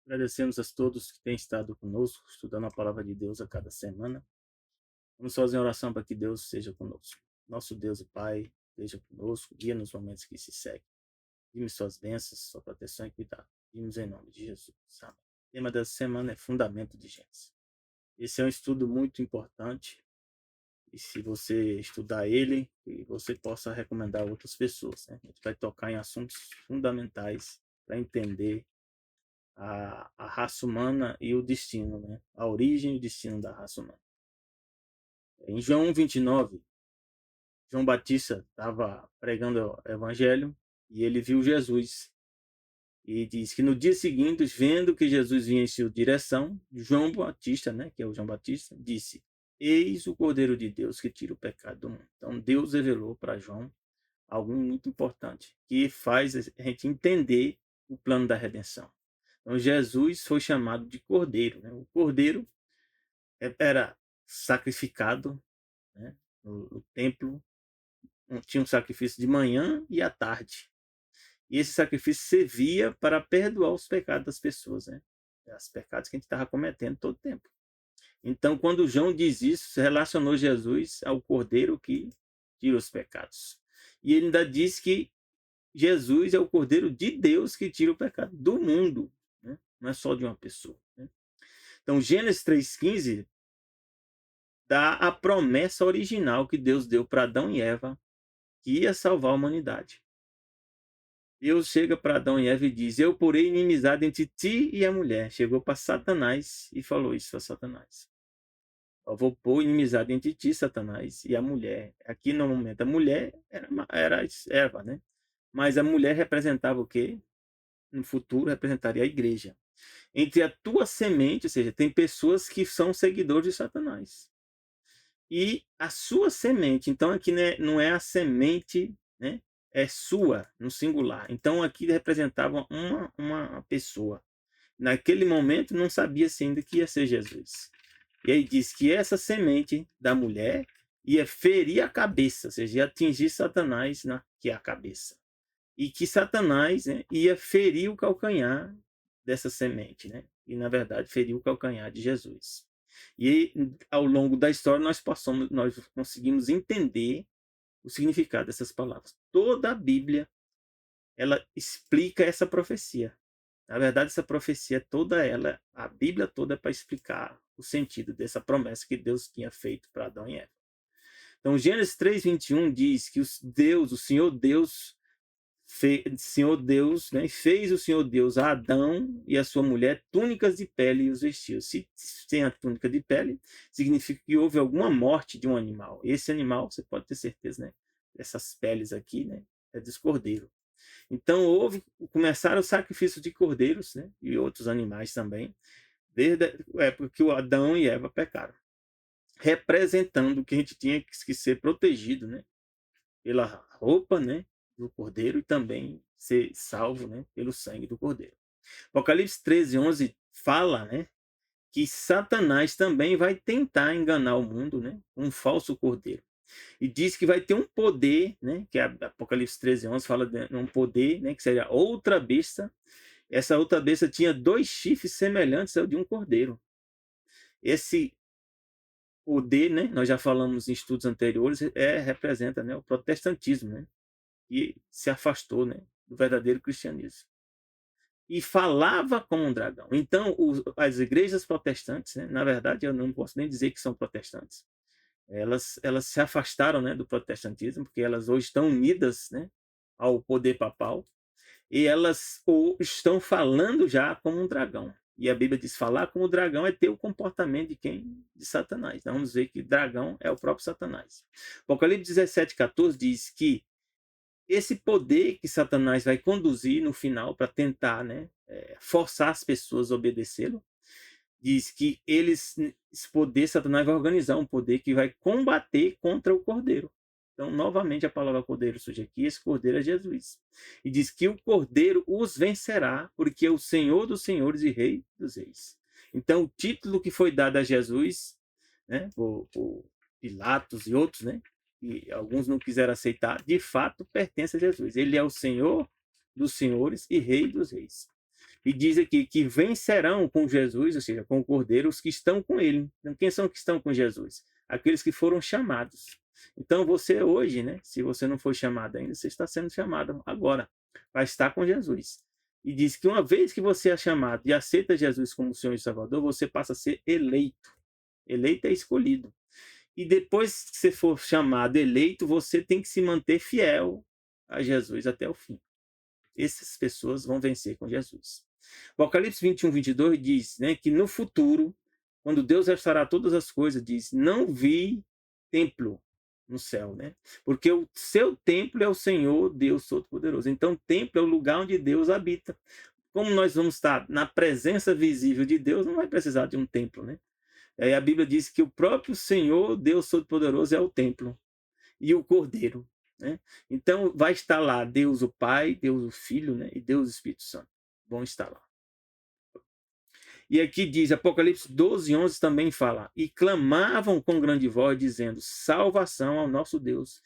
Agradecemos a todos que têm estado conosco, estudando a palavra de Deus a cada semana. Vamos fazer uma oração para que Deus seja conosco. Nosso Deus e Pai, esteja conosco, guia nos momentos que se seguem. Dê-me suas bênçãos, sua proteção e cuidado. Pedimos em nome de Jesus. Amém. O tema dessa semana é Fundamento de Gênesis. Esse é um estudo muito importante e se você estudar ele, você possa recomendar a outras pessoas. Né? A gente vai tocar em assuntos fundamentais para entender a raça humana e o destino, né? A origem e o destino da raça humana. Em João 29, João Batista estava pregando o evangelho e ele viu Jesus. E diz que no dia seguinte, vendo que Jesus vinha em sua direção, João Batista, né, que é o João Batista, disse: Eis o Cordeiro de Deus que tira o pecado do mundo. Então Deus revelou para João algo muito importante, que faz a gente entender o plano da redenção. Então Jesus foi chamado de Cordeiro, né? O Cordeiro era sacrificado, né, no templo. Tinha um sacrifício de manhã e à tarde. E esse sacrifício servia para perdoar os pecados das pessoas, né? Os pecados que a gente estava cometendo todo o tempo. Então, quando João diz isso, relacionou Jesus ao Cordeiro que tira os pecados. E ele ainda diz que Jesus é o Cordeiro de Deus que tira o pecado do mundo, né? Não é só de uma pessoa, né? Então, Gênesis 3,15 dá a promessa original que Deus deu para Adão e Eva, que ia salvar a humanidade. Deus chega para Adão e Eva e diz: Eu porei inimizade entre ti e a mulher. Chegou para Satanás e falou isso a Satanás. Eu vou pôr inimizade entre ti, Satanás, e a mulher. Aqui no momento, a mulher era Eva, né? Mas a mulher representava o quê? No futuro, representaria a igreja. Entre a tua semente, ou seja, tem pessoas que são seguidores de Satanás. E a sua semente, então aqui né, não é a semente, né? É sua, no singular. Então aqui representava uma pessoa. Naquele momento não sabia-se ainda que ia ser Jesus. E aí diz que essa semente da mulher ia ferir a cabeça, ou seja, ia atingir Satanás, que é a cabeça. E que Satanás, né, ia ferir o calcanhar dessa semente, né? E na verdade feriu o calcanhar de Jesus. E ao longo da história nós conseguimos entender o significado dessas palavras. Toda a Bíblia ela explica essa profecia. Na verdade, essa profecia toda ela, a Bíblia toda é para explicar o sentido dessa promessa que Deus tinha feito para Adão e Eva. Então, Gênesis 3:21 diz que o Senhor Deus Senhor Deus, né, fez o Senhor Deus a Adão e a sua mulher túnicas de pele e os vestiu. Se tem a túnica de pele, significa que houve alguma morte de um animal. Esse animal, você pode ter certeza, né? Essas peles aqui, né? É dos cordeiros. Então começaram os sacrifícios de cordeiros, né? E outros animais também, desde a época que o Adão e Eva pecaram. Representando que a gente tinha que ser protegido, né? Pela roupa, né, do cordeiro e também ser salvo, né, pelo sangue do cordeiro. Apocalipse 13:11 fala, né, que Satanás também vai tentar enganar o mundo, né, com um falso cordeiro. E diz que vai ter um poder, né, que Apocalipse 13:11 fala de um poder, né, que seria outra besta. Essa outra besta tinha 2 chifres semelhantes ao de um cordeiro. Esse poder, né, nós já falamos em estudos anteriores, representa, né, o protestantismo, né, e se afastou, né, do verdadeiro cristianismo. E falava como um dragão. Então, as igrejas protestantes, né, na verdade, eu não posso nem dizer que são protestantes. Elas se afastaram, né, do protestantismo, porque elas hoje estão unidas, né, ao poder papal, e elas estão falando já como um dragão. E a Bíblia diz: falar como dragão é ter o comportamento de quem? De Satanás. Então, vamos ver que dragão é o próprio Satanás. Apocalipse 17:14 diz que esse poder que Satanás vai conduzir no final para tentar, né, forçar as pessoas a obedecê-lo, diz que esse poder, Satanás vai organizar um poder que vai combater contra o cordeiro. Então, novamente, a palavra cordeiro surge aqui, esse cordeiro é Jesus. E diz que o cordeiro os vencerá, porque é o Senhor dos senhores e Rei dos reis. Então, o título que foi dado a Jesus, né, por Pilatos e outros, né, e alguns não quiseram aceitar, de fato pertence a Jesus. Ele é o Senhor dos senhores e Rei dos reis. E diz aqui que vencerão com Jesus, ou seja, com o Cordeiro, os que estão com ele. Então, quem são que estão com Jesus? Aqueles que foram chamados. Então, você hoje, né, se você não foi chamado ainda, você está sendo chamado agora para estar com Jesus. E diz que uma vez que você é chamado e aceita Jesus como Senhor e Salvador, você passa a ser eleito. Eleito é escolhido. E depois que você for chamado, eleito, você tem que se manter fiel a Jesus até o fim. Essas pessoas vão vencer com Jesus. Apocalipse 21, 22 diz, né, que no futuro, quando Deus restaurar todas as coisas, diz, não vi templo no céu, né? Porque o seu templo é o Senhor, Deus Todo-Poderoso. Então, templo é o lugar onde Deus habita. Como nós vamos estar na presença visível de Deus, não vai precisar de um templo, né? Aí a Bíblia diz que o próprio Senhor, Deus Todo-Poderoso, é o templo e o Cordeiro, né? Então vai estar lá Deus o Pai, Deus o Filho, né? E Deus o Espírito Santo. Vão estar lá. E aqui diz, Apocalipse 12, 11 também fala, e clamavam com grande voz, dizendo, salvação ao nosso Deus,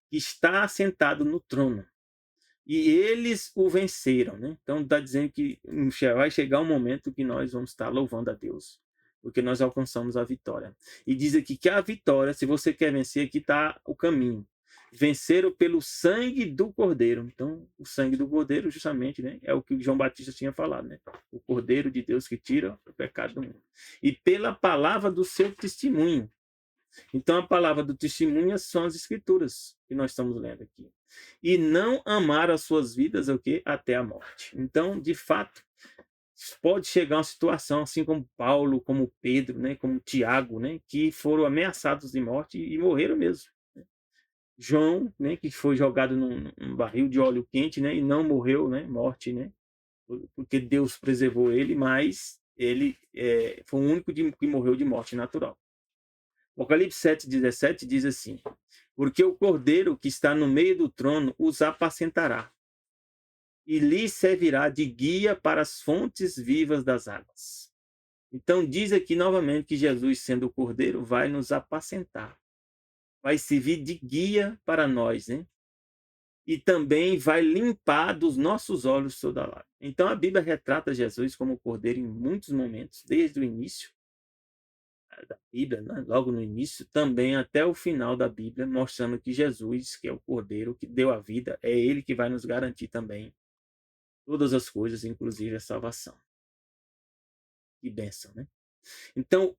que está assentado no trono. E eles o venceram, né? Então está dizendo que vai chegar um momento que nós vamos estar louvando a Deus, porque nós alcançamos a vitória. E diz aqui que a vitória, se você quer vencer, aqui está o caminho. Venceram pelo sangue do Cordeiro. Então, o sangue do Cordeiro, justamente, né, é o que João Batista tinha falado, né? O Cordeiro de Deus que tira o pecado do mundo. E pela palavra do seu testemunho. Então, a palavra do testemunho são as escrituras que nós estamos lendo aqui. E não amar as suas vidas o quê? Até a morte. Então, de fato, pode chegar uma situação assim como Paulo, como Pedro, né, como Tiago, né, que foram ameaçados de morte e morreram mesmo. João, né, que foi jogado num barril de óleo quente, né, e não morreu, né, morte, né, porque Deus preservou ele, mas ele foi o único que morreu de morte natural. Apocalipse 7,17 diz assim, porque o Cordeiro que está no meio do trono os apacentará, e lhes servirá de guia para as fontes vivas das águas. Então diz aqui novamente que Jesus, sendo o Cordeiro, vai nos apacentar, vai servir de guia para nós, né? E também vai limpar dos nossos olhos toda a lágrima. Então a Bíblia retrata Jesus como Cordeiro em muitos momentos, desde o início da Bíblia, né? Logo no início, também até o final da Bíblia, mostrando que Jesus, que é o Cordeiro que deu a vida, é ele que vai nos garantir também todas as coisas, inclusive a salvação. Que bênção, né? Então,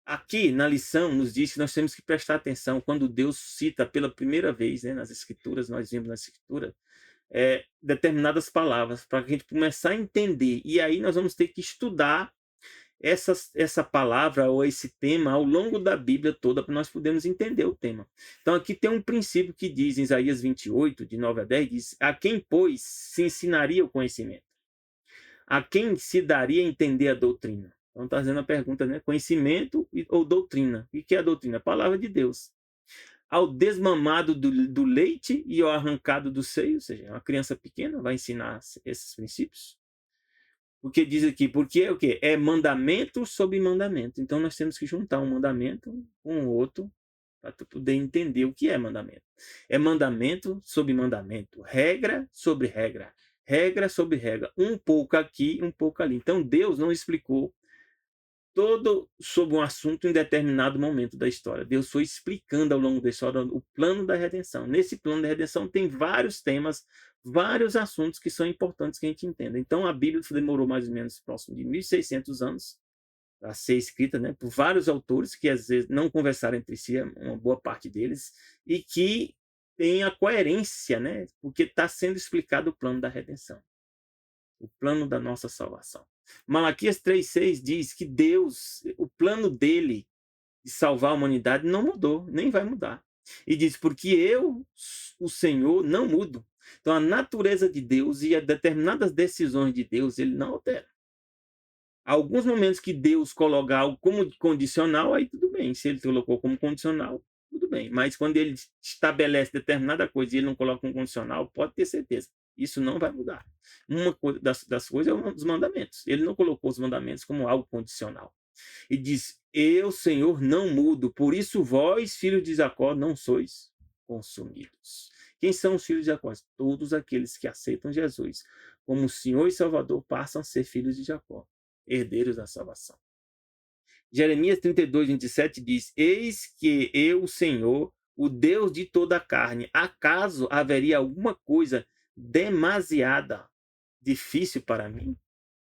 aqui na lição nos diz que nós temos que prestar atenção quando Deus cita pela primeira vez, né, nas Escrituras, nós vimos na Escritura, determinadas palavras, para a gente começar a entender. E aí nós vamos ter que estudar essa palavra ou esse tema ao longo da Bíblia toda para nós podermos entender o tema. Então aqui tem um princípio que diz em Isaías 28, de 9 a 10, diz, a quem, pois, se ensinaria o conhecimento? A quem se daria a entender a doutrina? Então está fazendo a pergunta, né? Conhecimento ou doutrina? O que é a doutrina? A palavra de Deus. Ao desmamado do leite e ao arrancado do seio, ou seja, uma criança pequena vai ensinar esses princípios. Porque diz aqui, porque é o quê? É mandamento sobre mandamento. Então nós temos que juntar um mandamento com o outro para tu poder entender o que é mandamento. É mandamento sobre mandamento, regra sobre regra, regra sobre regra, um pouco aqui, um pouco ali. Então Deus não explicou todo sobre um assunto em determinado momento da história. Deus foi explicando ao longo da história o plano da redenção. Nesse plano da redenção tem vários temas, vários assuntos que são importantes que a gente entenda. Então a Bíblia demorou mais ou menos próximo de 1.600 anos a ser escrita, né, por vários autores que às vezes não conversaram entre si, uma boa parte deles, e que tem a coerência, né, porque está sendo explicado o plano da redenção, o plano da nossa salvação. Malaquias 3,6 diz que Deus, o plano dele de salvar a humanidade não mudou, nem vai mudar. E diz, porque eu, o Senhor, não mudo. Então a natureza de Deus e as determinadas decisões de Deus, ele não altera. Há alguns momentos que Deus coloca algo como condicional, aí tudo bem. Se ele colocou como condicional, tudo bem. Mas quando ele estabelece determinada coisa e ele não coloca como condicional, pode ter certeza. Isso não vai mudar. Uma das coisas é os mandamentos. Ele não colocou os mandamentos como algo condicional. E diz, eu, Senhor, não mudo. Por isso vós, filhos de Jacó, não sois consumidos. Quem são os filhos de Jacó? Todos aqueles que aceitam Jesus como o Senhor e Salvador, passam a ser filhos de Jacó, herdeiros da salvação. Jeremias 32, 27 diz: Eis que eu, Senhor, o Deus de toda a carne, acaso haveria alguma coisa demasiada difícil para mim?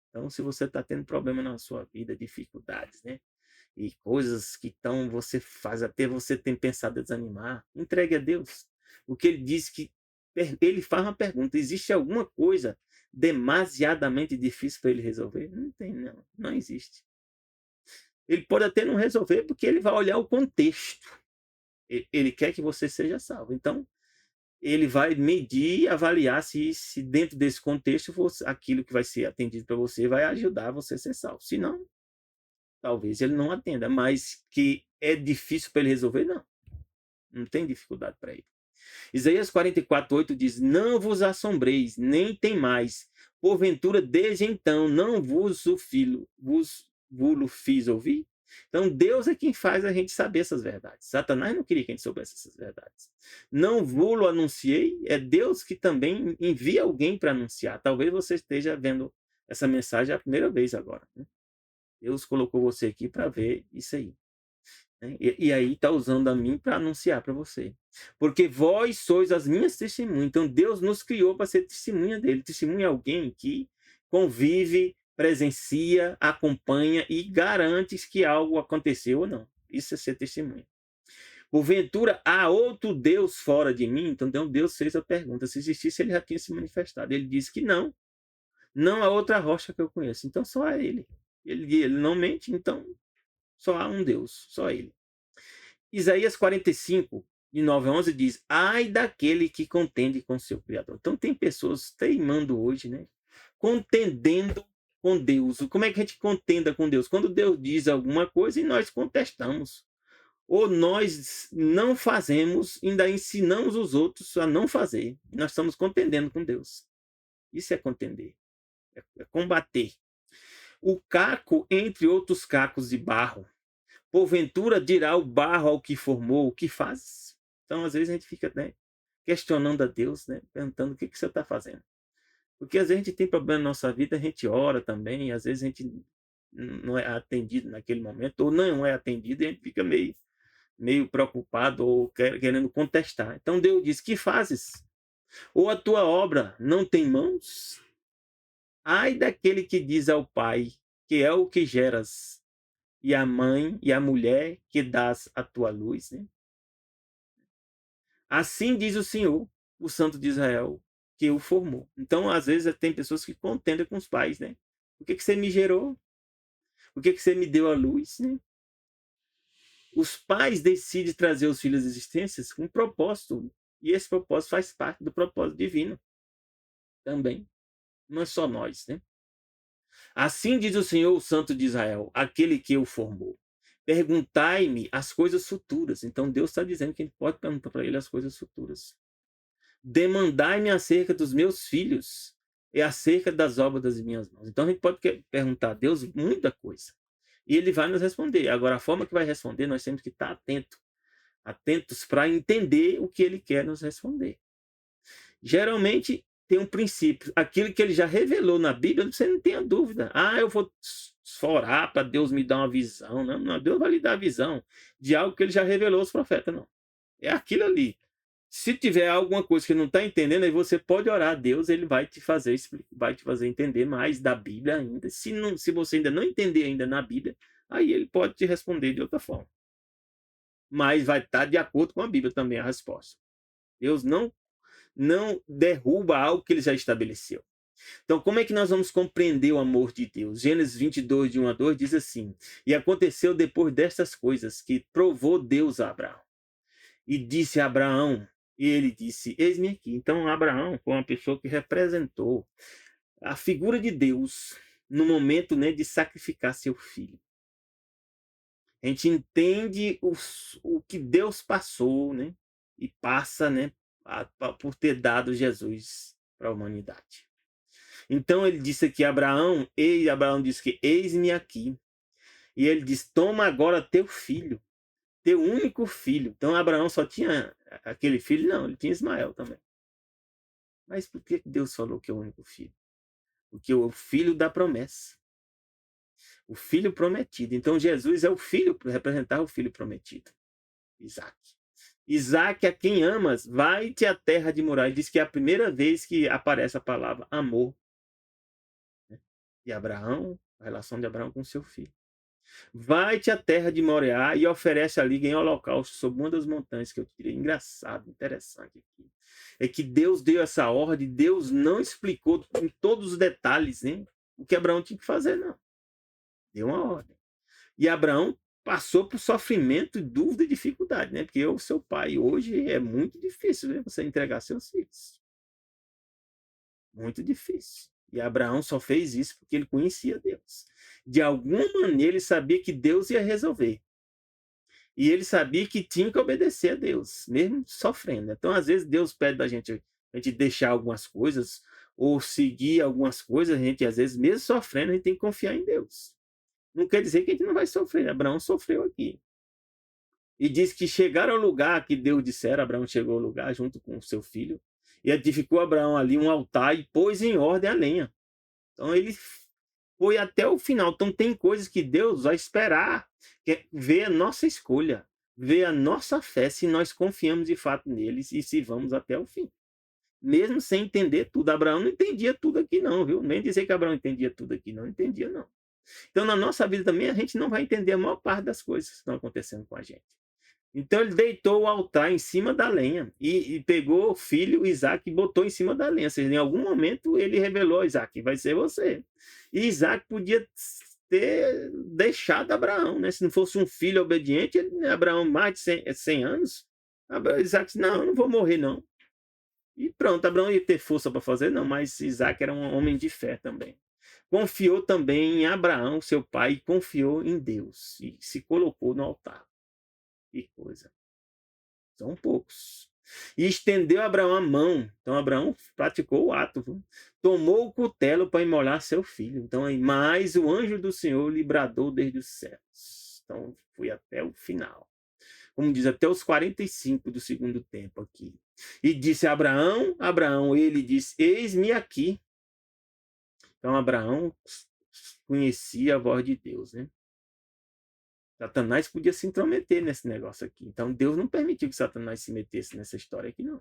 Então, se você está tendo problema na sua vida, dificuldades, né? E coisas que então você faz até você tem pensado em desanimar, entregue a Deus. O que ele diz que ele faz uma pergunta: existe alguma coisa demasiadamente difícil para ele resolver? Não tem, não. Não existe. Ele pode até não resolver porque ele vai olhar o contexto. Ele quer que você seja salvo. Então, ele vai medir e avaliar se dentro desse contexto aquilo que vai ser atendido para você vai ajudar você a ser salvo. Se não, talvez ele não atenda, mas que é difícil para ele resolver, não. Não tem dificuldade para ele. Isaías 44:8 diz: Não vos assombreis, nem temais. Porventura, desde então, não vos o filho, vos fiz ouvir? Então, Deus é quem faz a gente saber essas verdades. Satanás não queria que a gente soubesse essas verdades. Não vos anunciei, é Deus que também envia alguém para anunciar. Talvez você esteja vendo essa mensagem a primeira vez agora, né? Deus colocou você aqui para ver isso aí, né? E aí está usando a mim para anunciar para você. Porque vós sois as minhas testemunhas. Então Deus nos criou para ser testemunha dele. Testemunha é alguém que convive, presencia, acompanha e garante que algo aconteceu ou não. Isso é ser testemunha. Porventura, há outro Deus fora de mim? Então Deus fez a pergunta. Se existisse, ele já tinha se manifestado. Ele disse que não. Não há outra rocha que eu conheço. Então só há ele. Ele não mente, então só há um Deus, só ele. Isaías 45, de 9 a 11 diz: Ai daquele que contende com seu Criador. Então tem pessoas teimando hoje, né? Contendendo com Deus. Como é que a gente contenda com Deus? Quando Deus diz alguma coisa e nós contestamos. Ou nós não fazemos, ainda ensinamos os outros a não fazer. Nós estamos contendendo com Deus. Isso é contender. É combater. O caco entre outros cacos de barro. Porventura dirá o barro ao que formou, o que faz? Então, às vezes, a gente fica, né, questionando a Deus, né, perguntando o que você está fazendo. Porque às vezes a gente tem problema na nossa vida, a gente ora também, às vezes a gente não é atendido naquele momento, ou não é atendido, e a gente fica meio preocupado ou querendo contestar. Então Deus diz: que fazes? Ou a tua obra não tem mãos? Ai daquele que diz ao pai, que é o que geras, e a mãe e a mulher que dás a tua luz, né? Assim diz o Senhor, o Santo de Israel, que o formou. Então, às vezes, tem pessoas que contendem com os pais, né? Por que você me gerou? Por que você me deu a luz, né? Os pais decidem trazer os filhos à existência com um propósito. E esse propósito faz parte do propósito divino também. Não é só nós, né? Assim diz o Senhor, o Santo de Israel, aquele que o formou. Perguntai-me as coisas futuras. Então Deus está dizendo que a gente pode perguntar para ele as coisas futuras. Demandai-me acerca dos meus filhos e acerca das obras das minhas mãos. Então a gente pode perguntar a Deus muita coisa. E ele vai nos responder. Agora, a forma que vai responder, nós temos que estar atentos para entender o que ele quer nos responder. Geralmente tem um princípio. Aquilo que ele já revelou na Bíblia, você não tenha dúvida. Eu vou orar para Deus me dar uma visão. Não, não, Deus vai lhe dar a visão de algo que ele já revelou aos profetas, não. É aquilo ali. Se tiver alguma coisa que não está entendendo, aí você pode orar a Deus, ele vai te fazer entender mais da Bíblia ainda. Se você ainda não entender ainda na Bíblia, aí ele pode te responder de outra forma. Mas vai estar de acordo com a Bíblia também a resposta. Deus não derruba algo que ele já estabeleceu. Então, como é que nós vamos compreender o amor de Deus? Gênesis 22, de 1 a 2, diz assim: E aconteceu depois destas coisas que provou Deus a Abraão. E disse a Abraão, e ele disse: Eis-me aqui. Então, Abraão foi uma pessoa que representou a figura de Deus no momento, né, de sacrificar seu filho. A gente entende o que Deus passou, né, e passa, né, por ter dado Jesus para a humanidade. Então ele disse aqui Abraão disse que eis-me aqui. E ele diz: toma agora teu filho, teu único filho. Então Abraão só tinha aquele filho? Não, ele tinha Ismael também. Mas por que Deus falou que é o único filho? Porque o filho da promessa, o filho prometido. Então Jesus é o filho, para representar o filho prometido, Isaac. Isaac, a quem amas, vai-te à terra de Moriá. Diz que é a primeira vez que aparece a palavra amor, né? De Abraão, a relação de Abraão com seu filho. Vai-te à terra de Moriá e oferece ali em holocausto sobre uma das montanhas que eu tirei. Engraçado, interessante aqui. É que Deus deu essa ordem, Deus não explicou em todos os detalhes, né, o que Abraão tinha que fazer, não. Deu uma ordem. E Abraão passou por sofrimento, dúvida e dificuldade, né? Porque o seu pai hoje é muito difícil, né, você entregar seus filhos. Muito difícil. E Abraão só fez isso porque ele conhecia Deus. De alguma maneira ele sabia que Deus ia resolver. E ele sabia que tinha que obedecer a Deus, mesmo sofrendo. Então, às vezes, Deus pede da gente a gente deixar algumas coisas ou seguir algumas coisas, a gente, às vezes, mesmo sofrendo, a gente tem que confiar em Deus. Não quer dizer que a gente não vai sofrer. Abraão sofreu aqui. E diz que chegaram ao lugar que Deus dissera, Abraão chegou ao lugar junto com o seu filho, e edificou Abraão ali um altar e pôs em ordem a lenha. Então, ele foi até o final. Então, tem coisas que Deus vai esperar, ver a nossa escolha, ver a nossa fé, se nós confiamos de fato neles e se vamos até o fim. Mesmo sem entender tudo. Abraão não entendia tudo aqui, não, viu? Nem dizer que Abraão entendia tudo aqui, não entendia, não. Então, na nossa vida também, a gente não vai entender a maior parte das coisas que estão acontecendo com a gente. Então ele deitou o altar em cima da lenha e pegou o filho Isaac e botou em cima da lenha. Ou seja, em algum momento ele revelou a Isaac, vai ser você. E Isaac podia ter deixado Abraão, né? Se não fosse um filho obediente, Abraão mais de 100 anos, Isaac disse, não, eu não vou morrer não. E pronto, Abraão ia ter força para fazer, não, mas Isaac era um homem de fé também. Confiou também em Abraão, seu pai, e confiou em Deus. E se colocou no altar. Que coisa. São poucos. E estendeu Abraão a mão. Então Abraão praticou o ato. Viu? Tomou o cutelo para imolar seu filho. Então, mas o anjo do Senhor lhe bradou desde os céus. Então, fui até o final. Como diz, até os 45 do segundo tempo aqui. E disse a Abraão, Abraão, ele disse, eis-me aqui. Então, Abraão conhecia a voz de Deus, né? Satanás podia se intrometer nesse negócio aqui. Então, Deus não permitiu que Satanás se metesse nessa história aqui, não.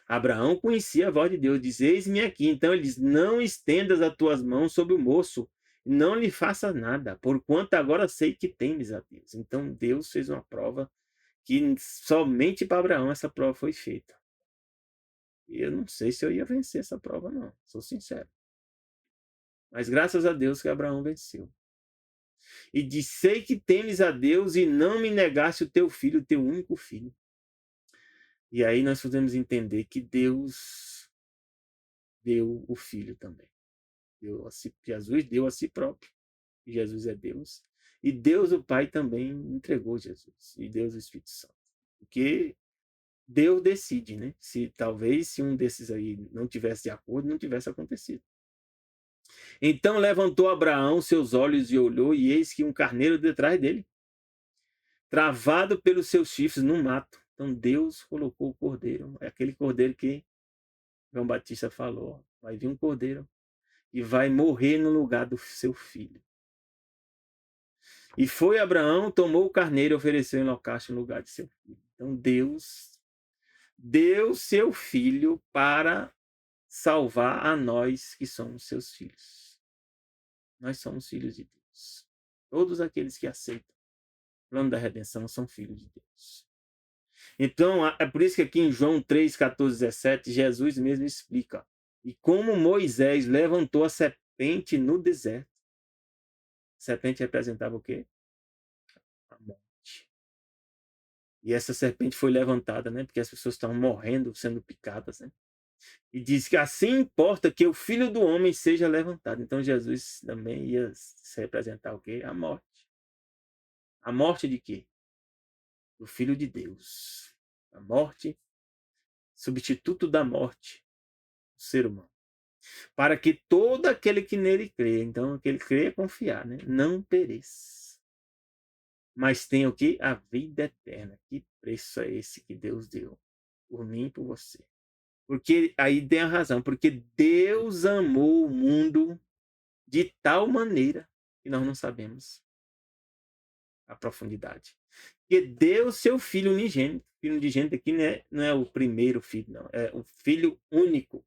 Abraão conhecia a voz de Deus, diz, eis-me aqui. Então, ele diz, não estendas as tuas mãos sobre o moço, não lhe faças nada, porquanto agora sei que temes a Deus. Então, Deus fez uma prova que somente para Abraão essa prova foi feita. E eu não sei se eu ia vencer essa prova, não. Sou sincero. Mas graças a Deus que Abraão venceu. E disse, sei que temes a Deus e não me negaste o teu filho, o teu único filho. E aí nós podemos entender que Deus deu o filho também. Jesus deu a si próprio. Jesus é Deus. E Deus, o Pai, também entregou Jesus. E Deus, o Espírito Santo. Porque Deus decide, né? Se um desses aí não tivesse de acordo, não tivesse acontecido. Então levantou Abraão seus olhos e olhou, e eis que um carneiro detrás dele, travado pelos seus chifres no mato. Então Deus colocou o cordeiro, é aquele cordeiro que João Batista falou, vai vir um cordeiro e vai morrer no lugar do seu filho. E foi Abraão, tomou o carneiro e ofereceu em holocausto no lugar de seu filho. Então Deus deu seu filho para salvar a nós que somos seus filhos. Nós somos filhos de Deus. Todos aqueles que aceitam o plano da redenção são filhos de Deus. Então, é por isso que aqui em João 3, 14, 17, Jesus mesmo explica. E como Moisés levantou a serpente no deserto. A serpente representava o quê? A morte. E essa serpente foi levantada, né? Porque as pessoas estavam morrendo, sendo picadas, né? E diz que assim importa que o Filho do Homem seja levantado. Então, Jesus também ia representar o quê? A morte. A morte de quê? Do Filho de Deus. A morte, substituto da morte, do ser humano. Para que todo aquele que nele crê, então aquele que crê é confiar, né? Não pereça. Mas tenha o quê? A vida eterna. Que preço é esse que Deus deu por mim e por você? Porque aí tem a razão, porque Deus amou o mundo de tal maneira que nós não sabemos a profundidade. Que deu seu filho unigênito. Filho unigênito aqui não é o primeiro filho, não. É o filho único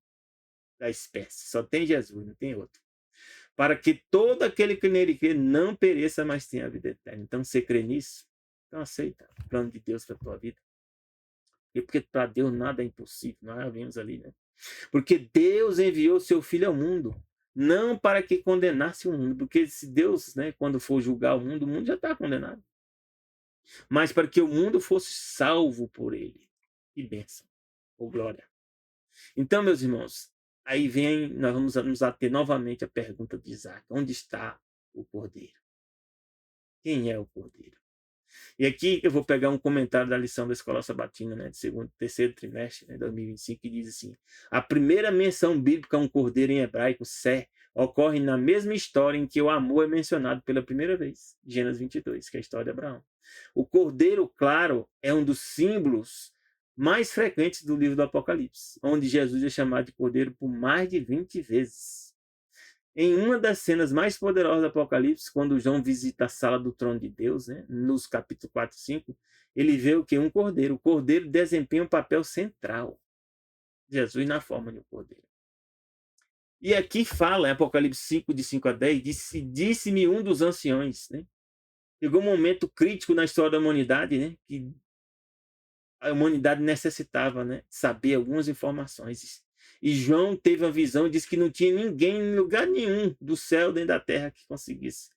da espécie. Só tem Jesus, não tem outro. Para que todo aquele que nele crê não pereça, mas tenha a vida eterna. Então, você crê nisso? Então, aceita o plano de Deus para a tua vida. E porque para Deus nada é impossível. Nós já vimos ali, né? Porque Deus enviou seu Filho ao mundo, não para que condenasse o mundo, porque se Deus, né, quando for julgar o mundo já está condenado, mas para que o mundo fosse salvo por ele. Que bênção, ou glória. Então, meus irmãos, aí vem, nós vamos nos ater novamente à pergunta de Isaac: onde está o Cordeiro? Quem é o Cordeiro? E aqui eu vou pegar um comentário da lição da Escola Sabatina, né, de terceiro trimestre, né, 2025, que diz assim: a primeira menção bíblica a um cordeiro em hebraico, sé, ocorre na mesma história em que o amor é mencionado pela primeira vez, Gênesis 22, que é a história de Abraão. O cordeiro, claro, é um dos símbolos mais frequentes do livro do Apocalipse, onde Jesus é chamado de cordeiro por mais de 20 vezes. Em uma das cenas mais poderosas do Apocalipse, quando João visita a sala do trono de Deus, né, nos capítulos 4 e 5, ele vê o que? Um cordeiro. O cordeiro desempenha um papel central. Jesus na forma de um cordeiro. E aqui fala, em Apocalipse 5, de 5 a 10, disse-me um dos anciões, né? Chegou um momento crítico na história da humanidade, né? Que a humanidade necessitava, né, saber algumas informações. E João teve uma visão e disse que não tinha ninguém em lugar nenhum do céu nem da terra que conseguisse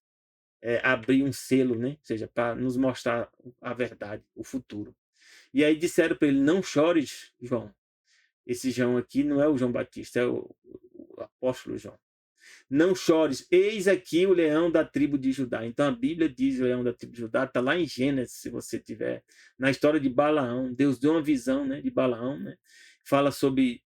abrir um selo, né? Ou seja, para nos mostrar a verdade, o futuro. E aí disseram para ele: não chores, João. Esse João aqui não é o João Batista, é o apóstolo João. Não chores, eis aqui o leão da tribo de Judá. Então a Bíblia diz o leão da tribo de Judá, está lá em Gênesis, se você tiver, na história de Balaão. Deus deu uma visão, né, de Balaão, né? Fala sobre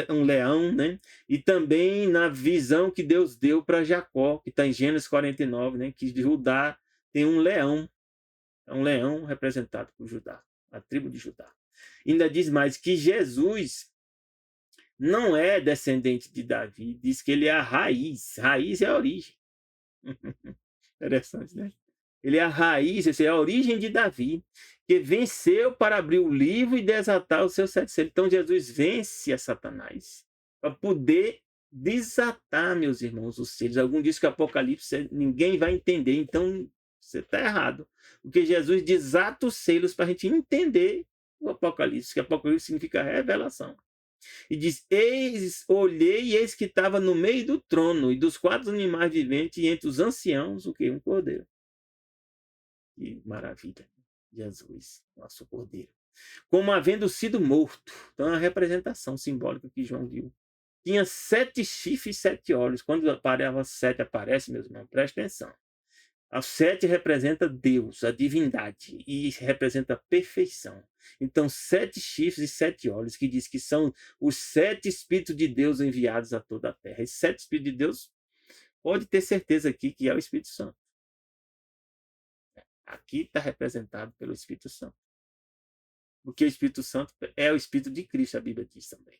um leão, né? E também na visão que Deus deu para Jacó, que está em Gênesis 49, né? Que Judá tem um leão, é um leão representado por Judá, a tribo de Judá. Ainda diz mais que Jesus não é descendente de Davi, diz que ele é a raiz. Raiz é a origem. Interessante, né? Ele é a raiz, é a origem de Davi, que venceu para abrir o livro e desatar os seus 7 selos. Então Jesus vence a Satanás para poder desatar, meus irmãos, os selos. Algum diz que o Apocalipse ninguém vai entender, então você está errado. Porque Jesus desata os selos para a gente entender o Apocalipse, que Apocalipse significa revelação. E diz: eis, olhei e eis que estava no meio do trono e dos 4 animais viventes e entre os anciãos, o que? Um cordeiro. Que maravilha. Jesus, nosso cordeiro. Como havendo sido morto. Então, é a representação simbólica que João viu. Tinha 7 chifres e 7 olhos. Quando a palavra 7 aparece, meus irmãos, presta atenção. A 7 representa Deus, a divindade, e representa a perfeição. Então, 7 chifres e 7 olhos, que diz que são os 7 Espíritos de Deus enviados a toda a terra. Esses 7 Espíritos de Deus, pode ter certeza aqui que é o Espírito Santo. Aqui está representado pelo Espírito Santo. Porque o Espírito Santo é o Espírito de Cristo, a Bíblia diz também.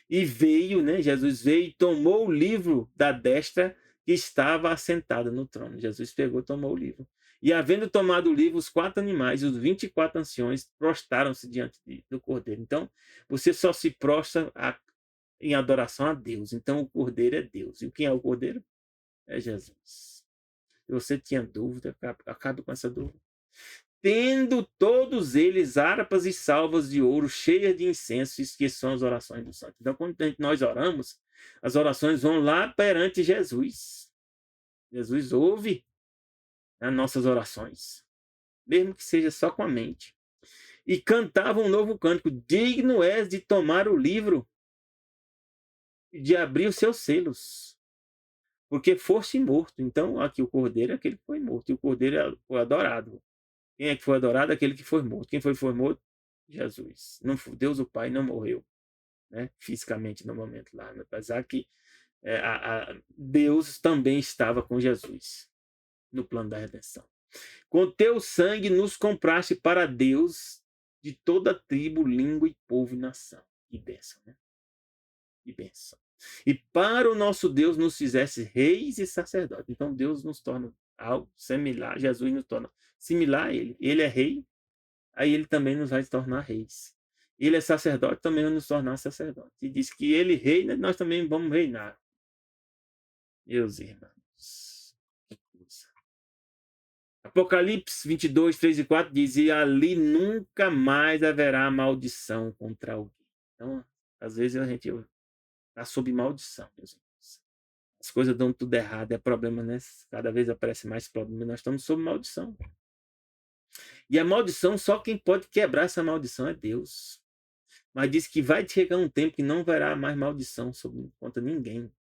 E veio, né? Jesus veio e tomou o livro da destra que estava assentada no trono. Jesus pegou e tomou o livro. E havendo tomado o livro, os 4 animais e os 24 anciões prostraram-se diante do Cordeiro. Então, você só se prostra em adoração a Deus. Então, o Cordeiro é Deus. E quem é o Cordeiro? É Jesus. Se você tinha dúvida, acabe com essa dúvida. Tendo todos eles harpas e salvas de ouro cheias de incensos, que são as orações do santo. Então, quando nós oramos, as orações vão lá perante Jesus. Jesus ouve as nossas orações, mesmo que seja só com a mente. E cantava um novo cântico: digno és de tomar o livro e de abrir os seus selos, porque foste morto. Então, aqui o cordeiro é aquele que foi morto, e o cordeiro foi adorado. Quem é que foi adorado? Aquele que foi morto. Quem foi morto? Jesus. Não, Deus o Pai não morreu, né, fisicamente no momento lá, apesar que Deus também estava com Jesus no plano da redenção. Com teu sangue nos compraste para Deus de toda tribo, língua e povo e nação. Que bênção, né? e bênção. E para o nosso Deus nos fizesse reis e sacerdotes. Então Deus nos torna algo similar, Jesus nos torna similar a ele. Ele é rei, aí ele também nos vai tornar reis. Ele é sacerdote, também vai nos tornar sacerdote. E diz que ele reina, nós também vamos reinar. Meus irmãos, que coisa. Apocalipse 22, 3 e 4 diz: e ali nunca mais haverá maldição contra alguém. Então, às vezes a gente está sob maldição, meus irmãos. As coisas dão tudo errado, é problema, né? Cada vez aparece mais problema, nós estamos sob maldição. E a maldição, só quem pode quebrar essa maldição é Deus. Mas diz que vai chegar um tempo que não haverá mais maldição contra ninguém.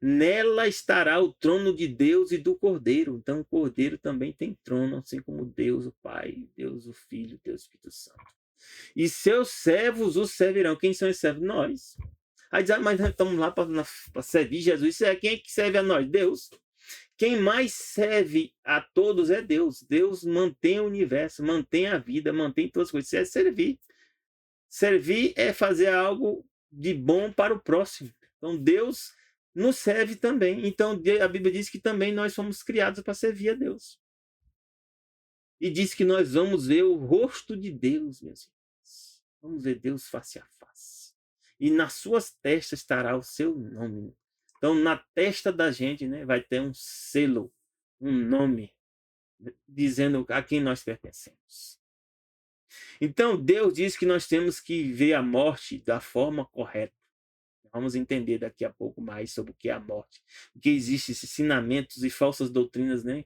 Nela estará o trono de Deus e do Cordeiro. Então o Cordeiro também tem trono, assim como Deus o Pai, Deus o Filho, Deus o Espírito Santo. E seus servos os servirão. Quem são esses servos? Nós. Aí diz, mas nós estamos lá para servir Jesus. Quem é que serve a nós? Deus. Quem mais serve a todos é Deus. Deus mantém o universo, mantém a vida, mantém todas as coisas. Isso é servir. Servir é fazer algo de bom para o próximo. Então Deus nos serve também. Então a Bíblia diz que também nós fomos criados para servir a Deus. E diz que nós vamos ver o rosto de Deus, meus irmãos. Vamos ver Deus face a face. E nas suas testas estará o seu nome. Então, na testa da gente, né, vai ter um selo, um nome, dizendo a quem nós pertencemos. Então, Deus diz que nós temos que ver a morte da forma correta. Vamos entender daqui a pouco mais sobre o que é a morte. Porque existem ensinamentos e falsas doutrinas, né,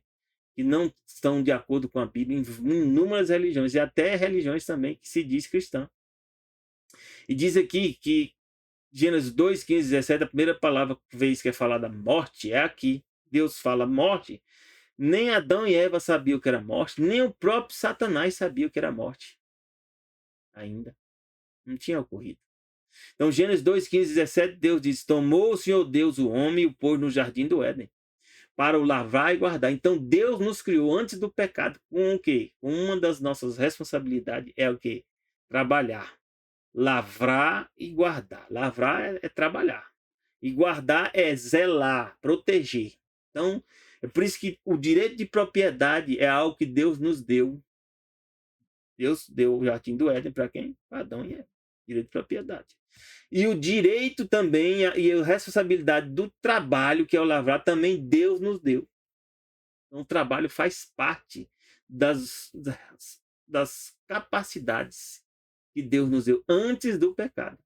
que não estão de acordo com a Bíblia em inúmeras religiões, e até religiões também que se diz cristã. E diz aqui que Gênesis 2, 15, 17, a primeira palavra vez que é falada morte é aqui. Deus fala morte. Nem Adão e Eva sabiam o que era morte, nem o próprio Satanás sabia o que era morte. Ainda. Não tinha ocorrido. Então, Gênesis 2, 15, 17, Deus diz: tomou o Senhor Deus o homem e o pôs no jardim do Éden, para o lavrar e guardar. Então, Deus nos criou antes do pecado com o quê? Uma das nossas responsabilidades é o quê? Trabalhar. Lavrar e guardar. Lavrar é trabalhar. E guardar é zelar, proteger. Então, é por isso que o direito de propriedade é algo que Deus nos deu. Deus deu o jardim do Éden para quem? Para Adão e Eva. Direito de propriedade. E o direito também e a responsabilidade do trabalho, que é o lavrar, também Deus nos deu. Então, o trabalho faz parte das capacidades que Deus nos deu antes do pecado.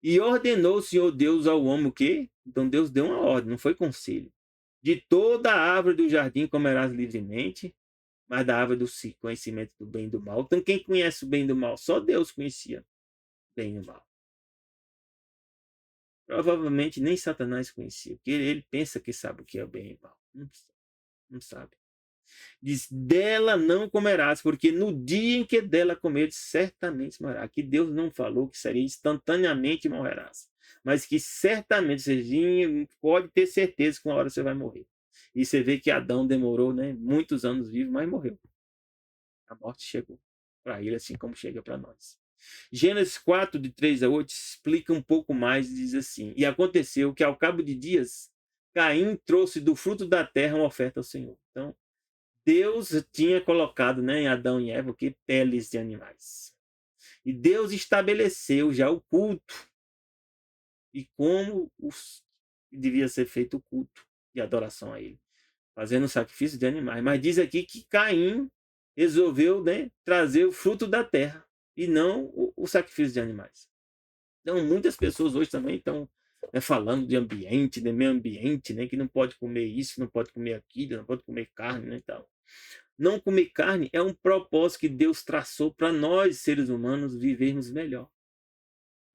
E ordenou o Senhor Deus ao homem o quê? Então Deus deu uma ordem, não foi conselho. De toda a árvore do jardim comerás livremente, mas da árvore do conhecimento do bem e do mal. Então quem conhece o bem e do mal? Só Deus conhecia o bem e o mal. Provavelmente nem Satanás conhecia, porque ele pensa que sabe o que é o bem e o mal. Não sabe. Diz, dela não comerás, porque no dia em que dela comeres, certamente morrerás. Aqui Deus não falou que seria instantaneamente morrerás, mas que certamente, você pode ter certeza que uma hora você vai morrer. E você vê que Adão demorou, né, muitos anos vivo, mas morreu. A morte chegou para ele, assim como chega para nós. Gênesis 4, de 3 a 8, explica um pouco mais, diz assim: e aconteceu que ao cabo de dias, Caim trouxe do fruto da terra uma oferta ao Senhor. Então, Deus tinha colocado, né, em Adão e Eva que peles de animais. E Deus estabeleceu já o culto e como devia ser feito o culto de adoração a ele, fazendo sacrifício de animais. Mas diz aqui que Caim resolveu, né, trazer o fruto da terra e não o sacrifício de animais. Então, muitas pessoas hoje também estão, né, falando de ambiente, de meio ambiente, né, que não pode comer isso, não pode comer aquilo, não pode comer carne, né, e tal. Não comer carne é um propósito que Deus traçou para nós, seres humanos, vivermos melhor.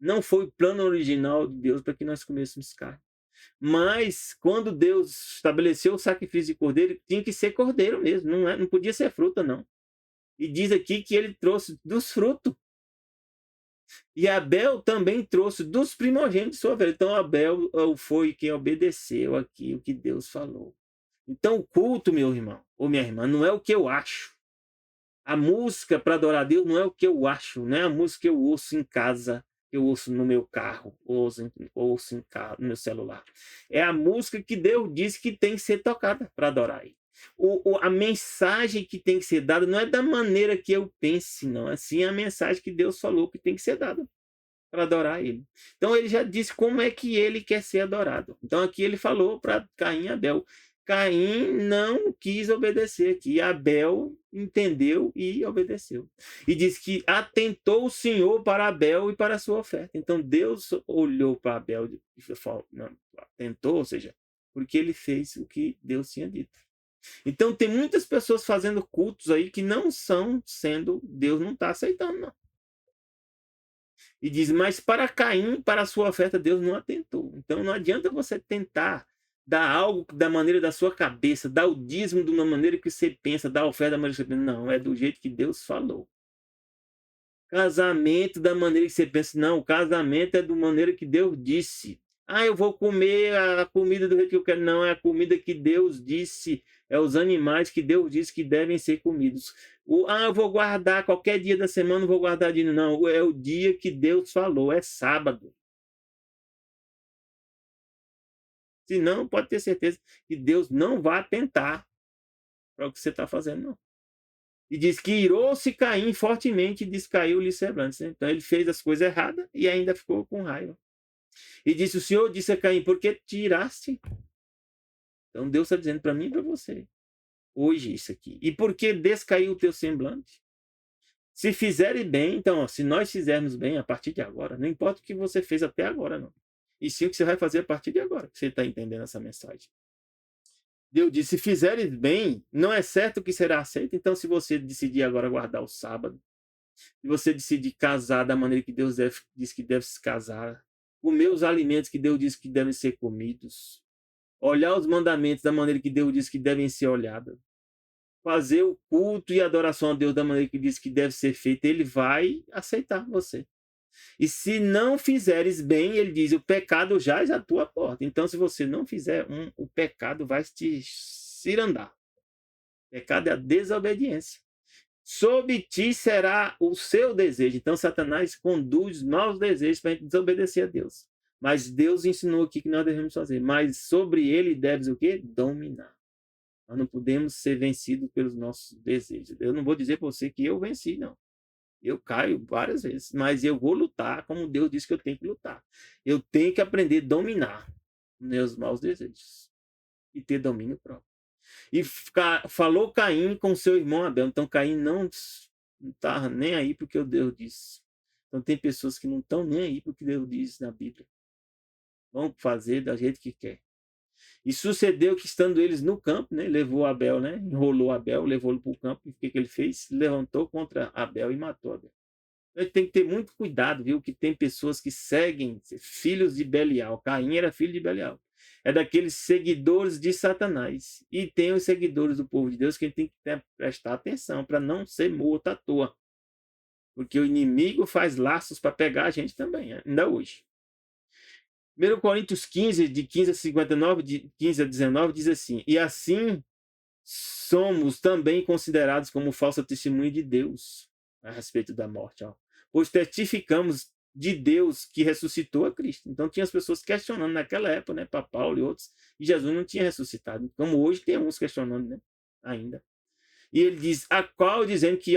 Não foi o plano original de Deus para que nós comêssemos carne. Mas, quando Deus estabeleceu o sacrifício de cordeiro, tinha que ser cordeiro mesmo, não podia ser fruta, não. E diz aqui que ele trouxe dos frutos. E Abel também trouxe dos primogênitos de sua ovelha. Então, Abel foi quem obedeceu aqui o que Deus falou. Então, o culto, meu irmão ou minha irmã, não é o que eu acho. A música para adorar a Deus não é o que eu acho, não é a música que eu ouço em casa, eu ouço no meu carro, ouço no meu celular. É a música que Deus disse que tem que ser tocada para adorar Ele. A mensagem que tem que ser dada não é da maneira que eu pense, não. Assim, a mensagem que Deus falou que tem que ser dada para adorar Ele. Então, ele já disse como é que ele quer ser adorado. Então, aqui ele falou para Caim e Abel. Caim não quis obedecer aqui. Abel entendeu e obedeceu. E diz que atentou o Senhor para Abel e para a sua oferta. Então Deus olhou para Abel e falou, não, atentou, ou seja, porque ele fez o que Deus tinha dito. Então tem muitas pessoas fazendo cultos aí que não são sendo, Deus não está aceitando, não. E diz, mas para Caim, para a sua oferta, Deus não atentou. Então não adianta você tentar dar algo da maneira da sua cabeça, dar o dízimo de uma maneira que você pensa, dar a oferta da maneira que você pensa. Não, é do jeito que Deus falou. Casamento da maneira que você pensa. Não, o casamento é da maneira que Deus disse. Ah, eu vou comer a comida do jeito que eu quero. Não, é a comida que Deus disse. É os animais que Deus disse que devem ser comidos. Eu vou guardar qualquer dia da semana, não vou guardar dia. Não, é o dia que Deus falou, é sábado. Senão, pode ter certeza que Deus não vai atentar para o que você está fazendo, não. E diz que irou-se Caim fortemente e descaiu-lhe semblante. Então ele fez as coisas erradas e ainda ficou com raiva. E disse: o Senhor disse a Caim, por que tiraste? Então Deus está dizendo para mim e para você, hoje isso aqui. E por que descaiu o teu semblante? Se fizerem bem, então, ó, se nós fizermos bem a partir de agora, não importa o que você fez até agora, não. E sim o que você vai fazer a partir de agora, que você está entendendo essa mensagem. Deus disse: se fizeres bem, não é certo que será aceito. Então, se você decidir agora guardar o sábado, se você decidir casar da maneira que Deus diz que deve se casar, comer os alimentos que Deus diz que devem ser comidos, olhar os mandamentos da maneira que Deus diz que devem ser olhados, fazer o culto e adoração a Deus da maneira que diz que deve ser feito, Ele vai aceitar você. E se não fizeres bem, ele diz, o pecado jaz à tua porta. Então, se você não fizer o pecado vai te cirandar. O pecado é a desobediência. Sob ti será o seu desejo. Então, Satanás conduz maus desejos para a gente desobedecer a Deus. Mas Deus ensinou aqui que nós devemos fazer. Mas sobre ele deves o quê? Dominar. Nós não podemos ser vencidos pelos nossos desejos. Eu não vou dizer para você que eu venci, não. Eu caio várias vezes, mas eu vou lutar como Deus disse que eu tenho que lutar. Eu tenho que aprender a dominar meus maus desejos e ter domínio próprio. E falou Caim com seu irmão Abel. Então Caim não estava nem aí porque o Deus disse. Então tem pessoas que não estão nem aí porque Deus diz na Bíblia. Vão fazer da jeito que quer. E sucedeu que, estando eles no campo, né, levou Abel, né, enrolou Abel, levou-lo para o campo. E o que ele fez? Levantou contra Abel e matou Abel. A gente tem que ter muito cuidado, viu? Que tem pessoas que seguem filhos de Belial. Caim era filho de Belial. É daqueles seguidores de Satanás. E tem os seguidores do povo de Deus que a gente tem que prestar atenção para não ser morto à toa. Porque o inimigo faz laços para pegar a gente também, ainda hoje. 1 Coríntios 15, de 15 a 59, de 15 a 19, diz assim: e assim somos também considerados como falsa testemunha de Deus a respeito da morte. Ó. Pois testificamos de Deus que ressuscitou a Cristo. Então tinha as pessoas questionando naquela época, né, para Paulo e outros, e Jesus não tinha ressuscitado. Como hoje tem uns questionando, né, ainda. E ele diz, a qual dizendo que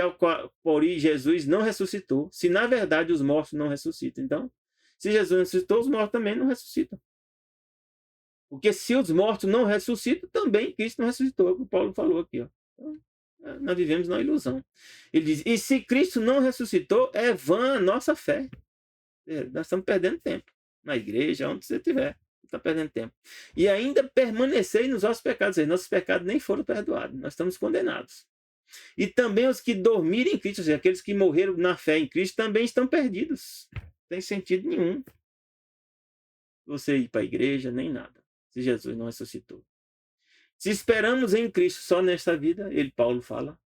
por Jesus não ressuscitou, se na verdade os mortos não ressuscitam. Então, se Jesus ressuscitou, os mortos também não ressuscitam. Porque se os mortos não ressuscitam, também Cristo não ressuscitou, é o que o Paulo falou aqui. Ó. Então, nós vivemos na ilusão. Ele diz, e se Cristo não ressuscitou, é vã a nossa fé. Nós estamos perdendo tempo. Na igreja, onde você estiver, está perdendo tempo. E ainda permanecei nos nossos pecados. Nossos pecados nem foram perdoados. Nós estamos condenados. E também os que dormirem em Cristo, ou seja, aqueles que morreram na fé em Cristo, também estão perdidos. Não tem sentido nenhum você ir para a igreja, nem nada, se Jesus não ressuscitou. Se esperamos em Cristo só nesta vida, Paulo fala,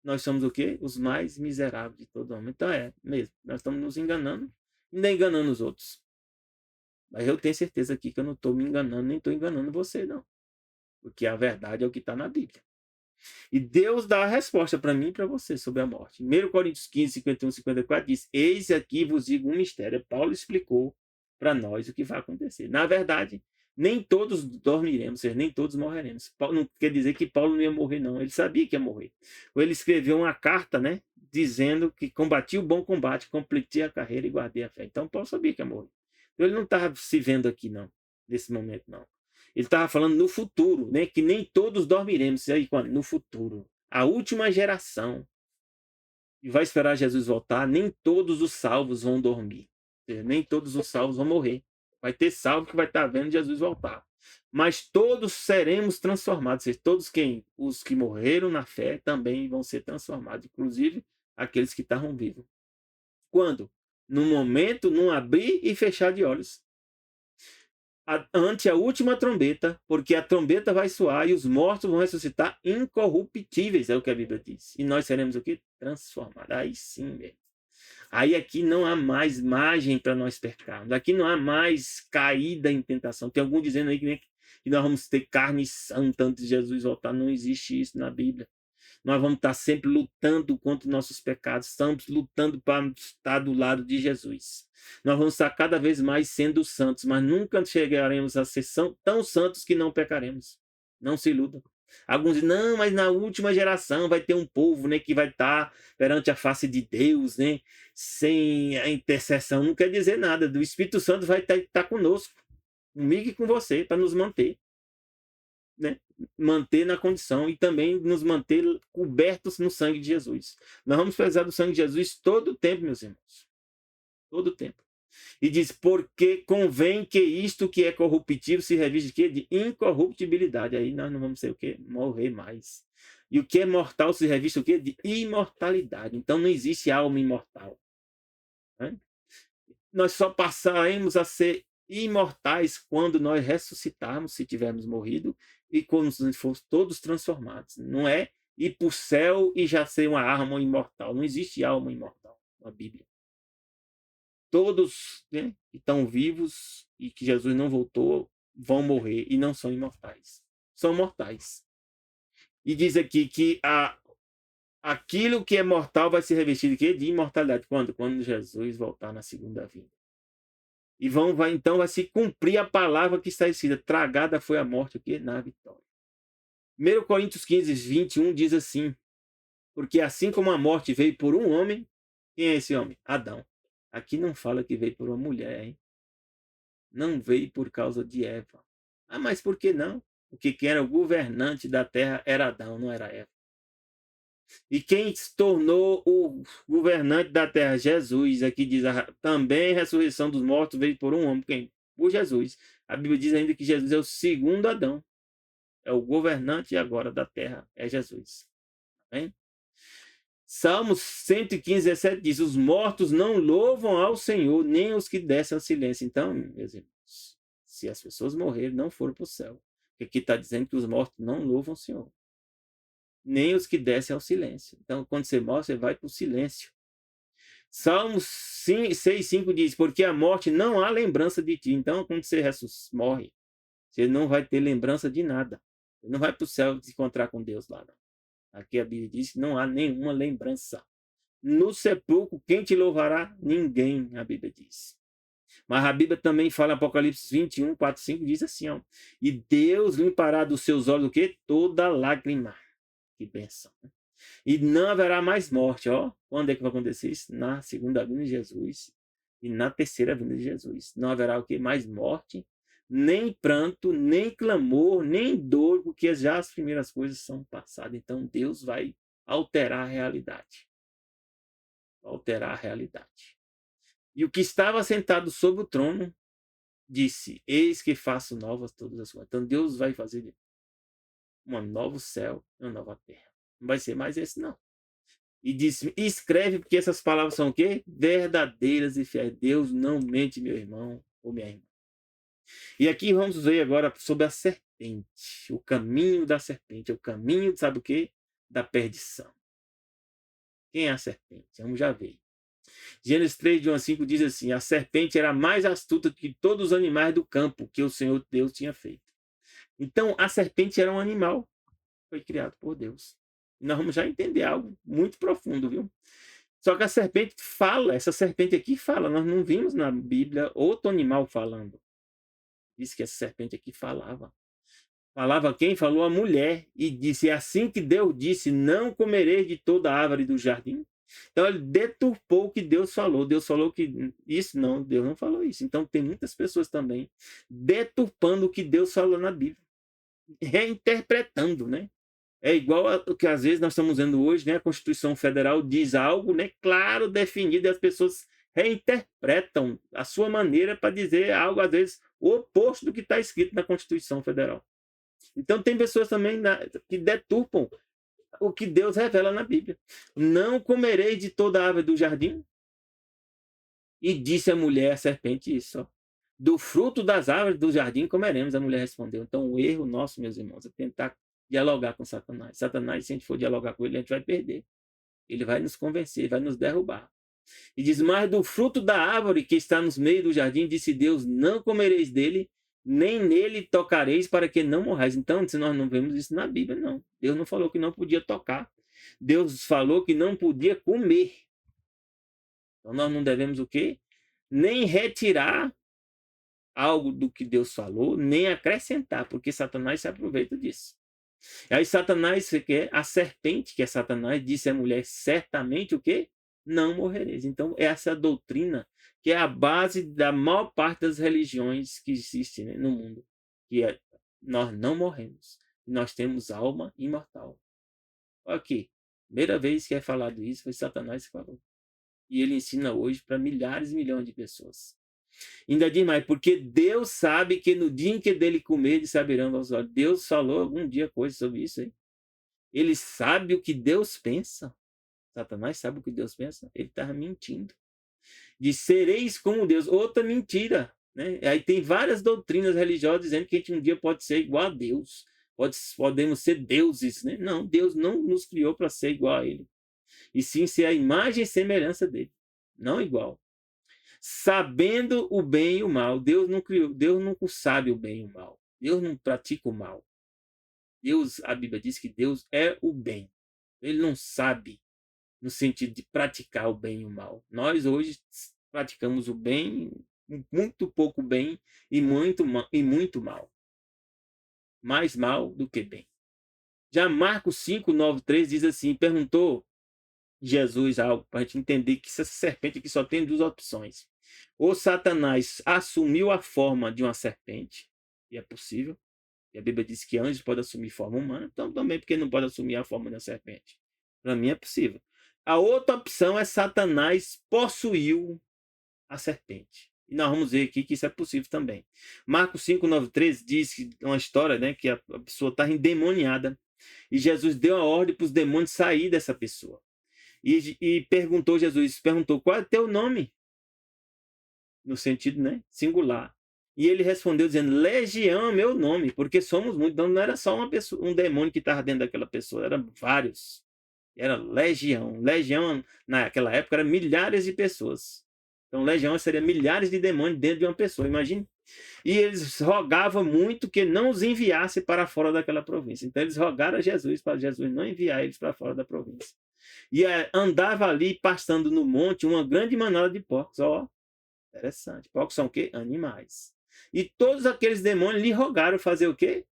nós somos o quê? Os mais miseráveis de todo homem. Então é mesmo, nós estamos nos enganando e nem enganando os outros. Mas eu tenho certeza aqui que eu não estou me enganando, nem estou enganando você, não. Porque a verdade é o que está na Bíblia. E Deus dá a resposta para mim e para você sobre a morte. 1 Coríntios 15, 51, 54 diz: Eis aqui vos digo um mistério. Paulo explicou para nós o que vai acontecer. Na verdade, nem todos dormiremos, ou seja, nem todos morreremos. Paulo, não quer dizer que Paulo não ia morrer, não. Ele sabia que ia morrer. Ou ele escreveu uma carta, né, dizendo que combati o bom combate, completei a carreira e guardei a fé. Então, Paulo sabia que ia morrer. Então, ele não estava se vendo aqui, não, nesse momento, não. Ele estava falando no futuro, né, que nem todos dormiremos. E aí, quando? No futuro. A última geração que vai esperar Jesus voltar, nem todos os salvos vão dormir. Nem todos os salvos vão morrer. Vai ter salvo que vai estar vendo Jesus voltar. Mas todos seremos transformados. Todos quem? Os que morreram na fé também vão ser transformados. Inclusive, aqueles que estavam vivos. Quando? No momento, num abrir e fechar de olhos. Ante a última trombeta, porque a trombeta vai soar e os mortos vão ressuscitar incorruptíveis, é o que a Bíblia diz. E nós seremos o quê? Transformados. Aí sim, velho. Aí aqui não há mais margem para nós pecarmos. Aqui não há mais caída em tentação. Tem algum dizendo aí que nós vamos ter carne santa antes de Jesus voltar. Não existe isso na Bíblia. Nós vamos estar sempre lutando contra os nossos pecados. Estamos lutando para estar do lado de Jesus. Nós vamos estar cada vez mais sendo santos, mas nunca chegaremos a ser tão santos que não pecaremos. Não se iludam. Alguns dizem, não, mas na última geração vai ter um povo, né, que vai estar perante a face de Deus, né, sem a intercessão. Não quer dizer nada. O Espírito Santo vai estar conosco, comigo e com você, para nos manter. Né, manter na condição e também nos manter cobertos no sangue de Jesus. Nós vamos precisar do sangue de Jesus todo o tempo, meus irmãos. Todo o tempo. E diz, porque convém que isto que é corruptível se reviste de quê? De incorruptibilidade. Aí nós não vamos ser o quê? Morrer mais. E o que é mortal se reviste o quê? De imortalidade. Então não existe alma imortal. Né? Nós só passaremos a ser imortais quando nós ressuscitarmos, se tivermos morrido, e quando formos todos transformados. Não é ir para o céu e já ser uma alma imortal. Não existe alma imortal na Bíblia. Todos, né, que estão vivos e que Jesus não voltou vão morrer e não são imortais. São mortais. E diz aqui que aquilo que é mortal vai ser revestido de quê? De imortalidade. Quando? Quando Jesus voltar na segunda vinda. E então vai se cumprir a palavra que está escrita. Tragada foi a morte aqui na vitória. 1 Coríntios 15, 21 diz assim: porque assim como a morte veio por um homem, quem é esse homem? Adão. Aqui não fala que veio por uma mulher, hein? Não veio por causa de Eva. Ah, mas por que não? Porque quem era o governante da terra era Adão, não era Eva. E quem se tornou o governante da terra? Jesus. Aqui diz, também a ressurreição dos mortos veio por um homem. Quem? Por Jesus. A Bíblia diz ainda que Jesus é o segundo Adão. É o governante agora da terra. É Jesus. Amém? Salmos 115, 17 diz, os mortos não louvam ao Senhor, nem os que descem ao silêncio. Então, meus irmãos, se as pessoas morrerem, não foram para o céu. Porque aqui está dizendo que os mortos não louvam o Senhor. Nem os que descem ao silêncio. Então, quando você morre, você vai para o silêncio. Salmos 6,5 diz, porque a morte não há lembrança de ti. Então, quando você morre, você não vai ter lembrança de nada. Você não vai para o céu se encontrar com Deus lá. Não. Aqui a Bíblia diz que não há nenhuma lembrança. No sepulcro, quem te louvará? Ninguém, a Bíblia diz. Mas a Bíblia também fala em Apocalipse 21, 4, 5, diz assim, ó, e Deus limpará dos seus olhos o quê? Toda lágrima. Que bênção. E não haverá mais morte, ó. Quando é que vai acontecer isso? Na segunda vinda de Jesus e na terceira vinda de Jesus. Não haverá o quê? Mais morte, nem pranto, nem clamor, nem dor, porque já as primeiras coisas são passadas. Então Deus vai alterar a realidade. Alterar a realidade. E o que estava sentado sobre o trono disse, eis que faço novas todas as coisas. Então Deus vai fazer um novo céu e uma nova terra. Não vai ser mais esse, não. E disse, escreve, porque essas palavras são o quê? Verdadeiras e fiéis. Deus não mente, meu irmão ou minha irmã. E aqui vamos ver agora sobre a serpente. O caminho da serpente. O caminho, sabe o quê? Da perdição. Quem é a serpente? Vamos já ver. Gênesis 3, de 1 a 5 diz assim, a serpente era mais astuta que todos os animais do campo que o Senhor Deus tinha feito. Então, a serpente era um animal. foi criado por Deus. E nós vamos já entender algo muito profundo, viu? Só que a serpente fala, essa serpente aqui fala, nós não vimos na Bíblia outro animal falando. Diz que essa serpente aqui falava. Falava quem? Falou a mulher. E disse, é assim que Deus disse, não comereis de toda a árvore do jardim. Então ele deturpou o que Deus falou. Deus falou que isso não, Deus não falou isso. Então tem muitas pessoas também deturpando o que Deus falou na Bíblia. Reinterpretando, né? É igual o que às vezes nós estamos vendo hoje, né? A Constituição Federal diz algo, né? Claro, definido, e as pessoas reinterpretam a sua maneira para dizer algo, às vezes, o oposto do que está escrito na Constituição Federal. Então, tem pessoas também que deturpam o que Deus revela na Bíblia. Não comerei de toda a árvore do jardim? E disse a mulher, a serpente, isso. Ó. Do fruto das árvores do jardim comeremos, a mulher respondeu. Então, o erro nosso, meus irmãos, é tentar dialogar com Satanás. Satanás, se a gente for dialogar com ele, a gente vai perder. Ele vai nos convencer, vai nos derrubar. E diz, mas do fruto da árvore que está nos meios do jardim, disse Deus, não comereis dele, nem nele tocareis para que não morrais. Então, se nós não vemos isso na Bíblia, não. Deus não falou que não podia tocar. Deus falou que não podia comer. Então, nós não devemos o quê? Nem retirar algo do que Deus falou, nem acrescentar, porque Satanás se aproveita disso. E aí Satanás, a serpente, que é Satanás, disse à mulher, certamente o quê? Não morrereis. Então, essa é a doutrina que é a base da maior parte das religiões que existem, né, no mundo. Que é, nós não morremos. Nós temos alma imortal. Ok. Primeira vez que é falado isso, foi Satanás que falou. E ele ensina hoje para milhares e milhões de pessoas. Ainda diz mais, porque Deus sabe que no dia em que dele comer, saberão aos olhos. Deus falou algum dia coisa sobre isso aí. Ele sabe o que Deus pensa. Satanás sabe o que Deus pensa. Ele estava mentindo. Diz, sereis como Deus. Outra mentira. Né? Aí tem várias doutrinas religiosas dizendo que a gente um dia pode ser igual a Deus. Podemos ser deuses. Né? Não, Deus não nos criou para ser igual a ele. E sim ser a imagem e semelhança dele. Não igual. Sabendo o bem e o mal. Deus não criou, Deus não sabe o bem e o mal. Deus não pratica o mal. Deus, a Bíblia diz que Deus é o bem. Ele não sabe no sentido de praticar o bem e o mal. Nós hoje praticamos o bem, muito pouco bem e muito mal. Mais mal do que bem. Já Marcos 5, 9, 13 diz assim, perguntou Jesus algo para a gente entender que essa serpente aqui só tem duas opções. Ou Satanás assumiu a forma de uma serpente, e é possível, e a Bíblia diz que anjos podem assumir forma humana, então também porque não pode assumir a forma de uma serpente. Para mim é possível. A outra opção é Satanás possuiu a serpente. E nós vamos ver aqui que isso é possível também. Marcos 5, 9, 13 diz que uma história, né, que a pessoa está endemoniada e Jesus deu a ordem para os demônios sair dessa pessoa. E Jesus perguntou, qual é o teu nome? No sentido, né, singular. E ele respondeu dizendo, Legião é meu nome, porque somos muitos. Então não era só uma pessoa, um demônio que estava dentro daquela pessoa, eram vários. Era legião. Legião, naquela época, era milhares de pessoas. Então, legião seria milhares de demônios dentro de uma pessoa, imagine. E eles rogavam muito que não os enviasse para fora daquela província. Então, eles rogaram a Jesus para Jesus não enviar eles para fora da província. E andava ali, pastando no monte, uma grande manada de porcos. Ó, interessante. Porcos são o quê? Animais. E todos aqueles demônios lhe rogaram fazer o quê?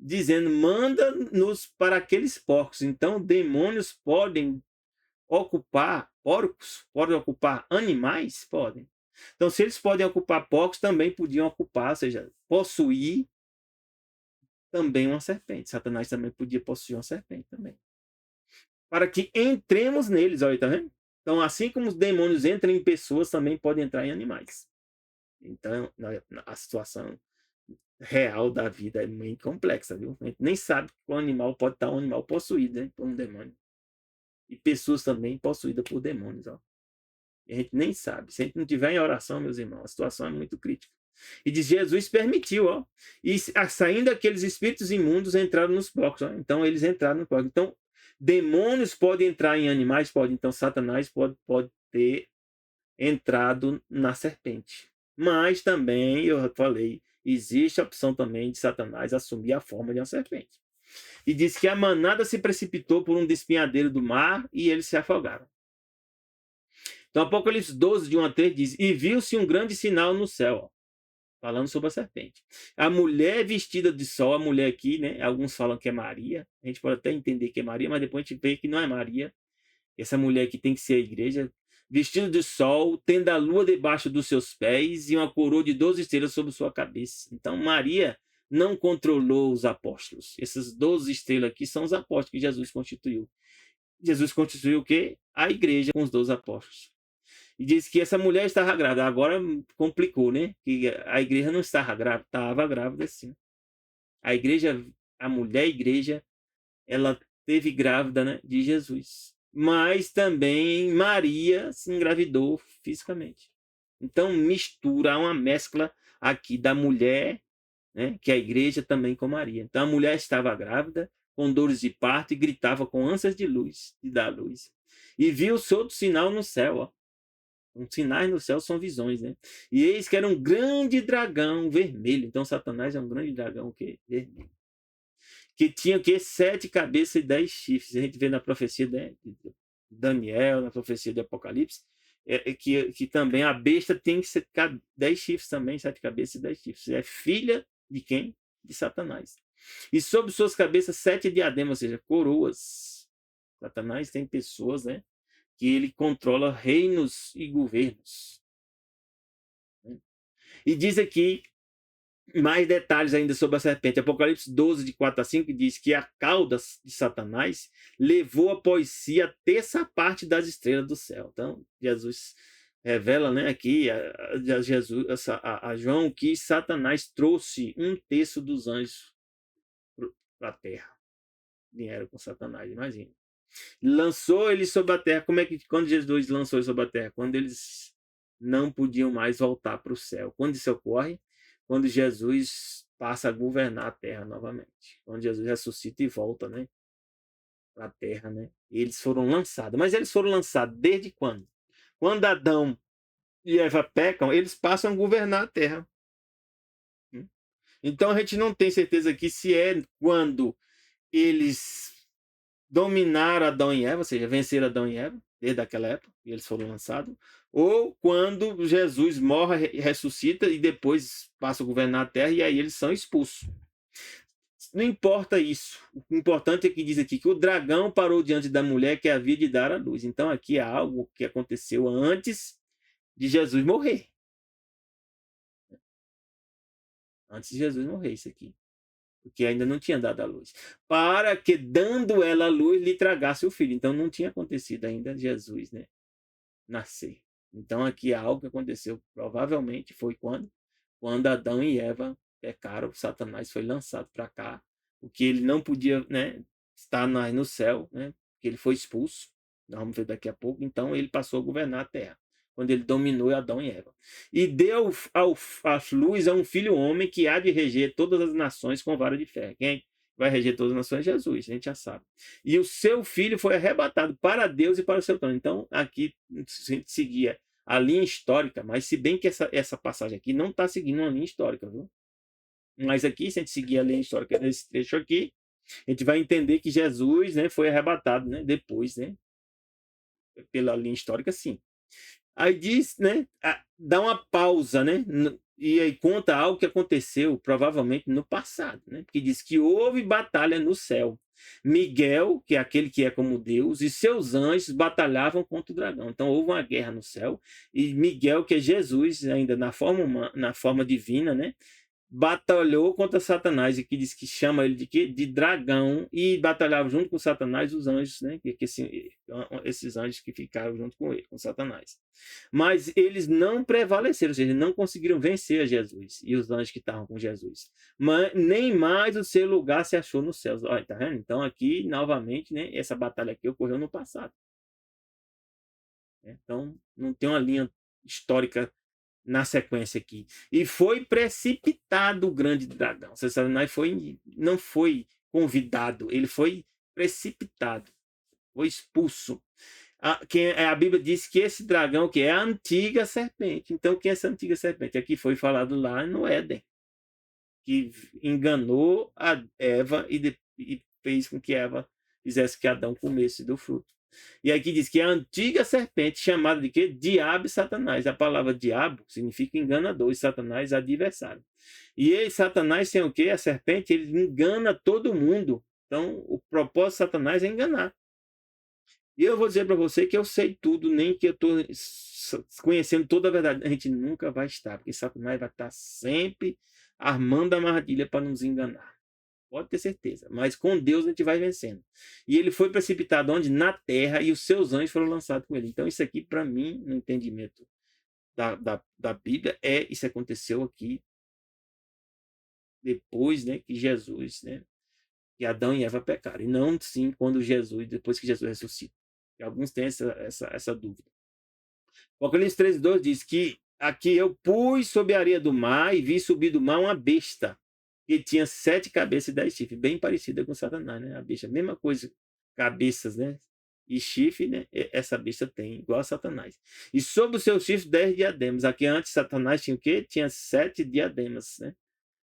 Dizendo, manda-nos para aqueles porcos. Então, demônios podem ocupar porcos? Podem ocupar animais? Podem. Então, se eles podem ocupar porcos, também podiam ocupar, ou seja, possuir também uma serpente. Satanás também podia possuir uma serpente também. Para que entremos neles, olha, tá vendo? Então, assim como os demônios entram em pessoas, também podem entrar em animais. Então, a situação real da vida é meio complexa, viu? A gente nem sabe que um animal pode estar um animal possuído, né, por um demônio. E pessoas também possuídas por demônios, ó. E a gente nem sabe. Se a gente não tiver em oração, meus irmãos, a situação é muito crítica. E diz, Jesus permitiu, ó. E saindo aqueles espíritos imundos entraram nos porcos, ó. Então eles entraram no porco. Então, demônios podem entrar em animais, pode. Então, Satanás pode ter entrado na serpente. Mas também, eu falei, existe a opção também de Satanás assumir a forma de uma serpente. E diz que a manada se precipitou por um despenhadeiro do mar e eles se afogaram. Então, Apocalipse 12, de 1 a 3 diz: E viu-se um grande sinal no céu, ó, falando sobre a serpente. A mulher vestida de sol, a mulher aqui, né? Alguns falam que é Maria. A gente pode até entender que é Maria, mas depois a gente vê que não é Maria. Essa mulher aqui tem que ser a igreja. Vestido de sol, tendo a lua debaixo dos seus pés e uma coroa de 12 estrelas sobre sua cabeça. Então, Maria não controlou os apóstolos. Essas 12 estrelas aqui são os apóstolos que Jesus constituiu. Jesus constituiu o quê? A igreja com os 12 apóstolos. E diz que essa mulher estava grávida. Agora complicou, né? Que a igreja não estava grávida, estava grávida sim. A igreja, a mulher igreja, ela teve grávida, né, de Jesus. Mas também Maria se engravidou fisicamente. Então mistura, há uma mescla aqui da mulher, né, que é a igreja também com Maria. Então a mulher estava grávida, com dores de parto e gritava com ânsias de luz, de dar luz. E viu-se outro sinal no céu, ó. Os sinais no céu são visões, né? E eis que era um grande dragão vermelho. Então Satanás é um grande dragão que vermelho. Que tinha o quê? 7 cabeças e 10 chifres. A gente vê na profecia de Daniel, na profecia de Apocalipse, que também a besta tem que ser 10 chifres também, 7 cabeças e 10 chifres. É filha de quem? De Satanás. E sobre suas cabeças 7 diademas, ou seja, coroas. Satanás tem pessoas, né? Que ele controla reinos e governos. E diz aqui mais detalhes ainda sobre a serpente. Apocalipse 12, de 4 a 5, diz que a cauda de Satanás levou após si a terça parte das estrelas do céu. Então, Jesus revela, né, aqui a João que Satanás trouxe um terço dos anjos para a terra. Vieram com Satanás, imagina. Lançou ele sobre a terra. Como é que quando Jesus lançou ele sobre a terra? Quando eles não podiam mais voltar para o céu. Quando isso ocorre? Quando Jesus passa a governar a terra novamente. Quando Jesus ressuscita e volta, né, para a terra, né? E eles foram lançados. Mas eles foram lançados desde quando? Quando Adão e Eva pecam, eles passam a governar a terra. Então a gente não tem certeza aqui se é quando eles dominaram Adão e Eva, ou seja, venceram Adão e Eva, desde aquela época, e eles foram lançados, ou quando Jesus morre, ressuscita e depois passa a governar a terra e aí eles são expulsos. Não importa isso. O importante é que diz aqui que o dragão parou diante da mulher que havia de dar a luz. Então aqui é algo que aconteceu antes de Jesus morrer. Antes de Jesus morrer, isso aqui. Porque ainda não tinha dado a luz. Para que, dando ela a luz, lhe tragasse o filho. Então não tinha acontecido ainda Jesus, né, nascer. Então aqui é algo que aconteceu, provavelmente foi quando Adão e Eva pecaram, Satanás foi lançado para cá, porque ele não podia, né, estar no céu, né, porque ele foi expulso, nós vamos ver daqui a pouco, então ele passou a governar a terra, quando ele dominou Adão e Eva. E deu a luz a um filho homem que há de reger todas as nações com vara de ferro. Quem vai reger todas as nações? Jesus, a gente já sabe. E o seu filho foi arrebatado para Deus e para o seu trono. Então, aqui, se a gente seguia a linha histórica, mas se bem que essa passagem aqui não está seguindo uma linha histórica, viu? Mas aqui, se a gente seguir a linha histórica desse trecho aqui, a gente vai entender que Jesus, né, foi arrebatado, né, depois, né, pela linha histórica, sim. Aí diz, né, dá uma pausa, né, e aí conta algo que aconteceu provavelmente no passado, né, porque diz que houve batalha no céu. Miguel, que é aquele que é como Deus, e seus anjos batalhavam contra o dragão. Então houve uma guerra no céu e Miguel, que é Jesus, ainda na forma divina, né, batalhou contra Satanás, e que diz que chama ele de quê? De dragão, e batalhava junto com Satanás os anjos, né? Esses anjos que ficaram junto com ele, com Satanás. Mas eles não prevaleceram, ou seja, não conseguiram vencer a Jesus e os anjos que estavam com Jesus. Mas nem mais o seu lugar se achou nos céus. Olha, tá vendo? Então aqui, novamente, né? Essa batalha aqui ocorreu no passado. Então não tem uma linha histórica na sequência aqui. E foi precipitado o grande dragão. Satanás não foi convidado, ele foi precipitado, foi expulso. A Bíblia diz que esse dragão que é a antiga serpente. Então, quem é essa antiga serpente? Aqui foi falado lá no Éden, que enganou a Eva e fez com que Eva fizesse que Adão comesse do fruto. E aqui diz que a antiga serpente, chamada de quê? Diabo e Satanás. A palavra diabo significa enganador e Satanás adversário. E ele, Satanás tem o quê? A serpente, ele engana todo mundo. Então, o propósito de Satanás é enganar. E eu vou dizer para você que eu sei tudo, nem que eu estou conhecendo toda a verdade. A gente nunca vai estar, porque Satanás vai estar sempre armando a armadilha para nos enganar. Pode ter certeza. Mas com Deus a gente vai vencendo. E ele foi precipitado onde? Na terra, e os seus anjos foram lançados com ele. Então, isso aqui, para mim, no entendimento da Bíblia, isso aconteceu aqui depois, né, que Jesus, né, que Adão e Eva pecaram. E não, sim, quando Jesus, depois que Jesus ressuscita. E alguns têm essa dúvida. O Apocalipse 13:2 diz que aqui eu pus sobre a areia do mar e vi subir do mar uma besta que tinha 7 cabeças e 10 chifres, bem parecida com Satanás, né? A besta, mesma coisa, cabeças, né? E chifre, né? Essa besta tem, igual a Satanás. E sobre os seus chifres 10 diademas. Aqui antes Satanás tinha o quê? Tinha 7 diademas, né?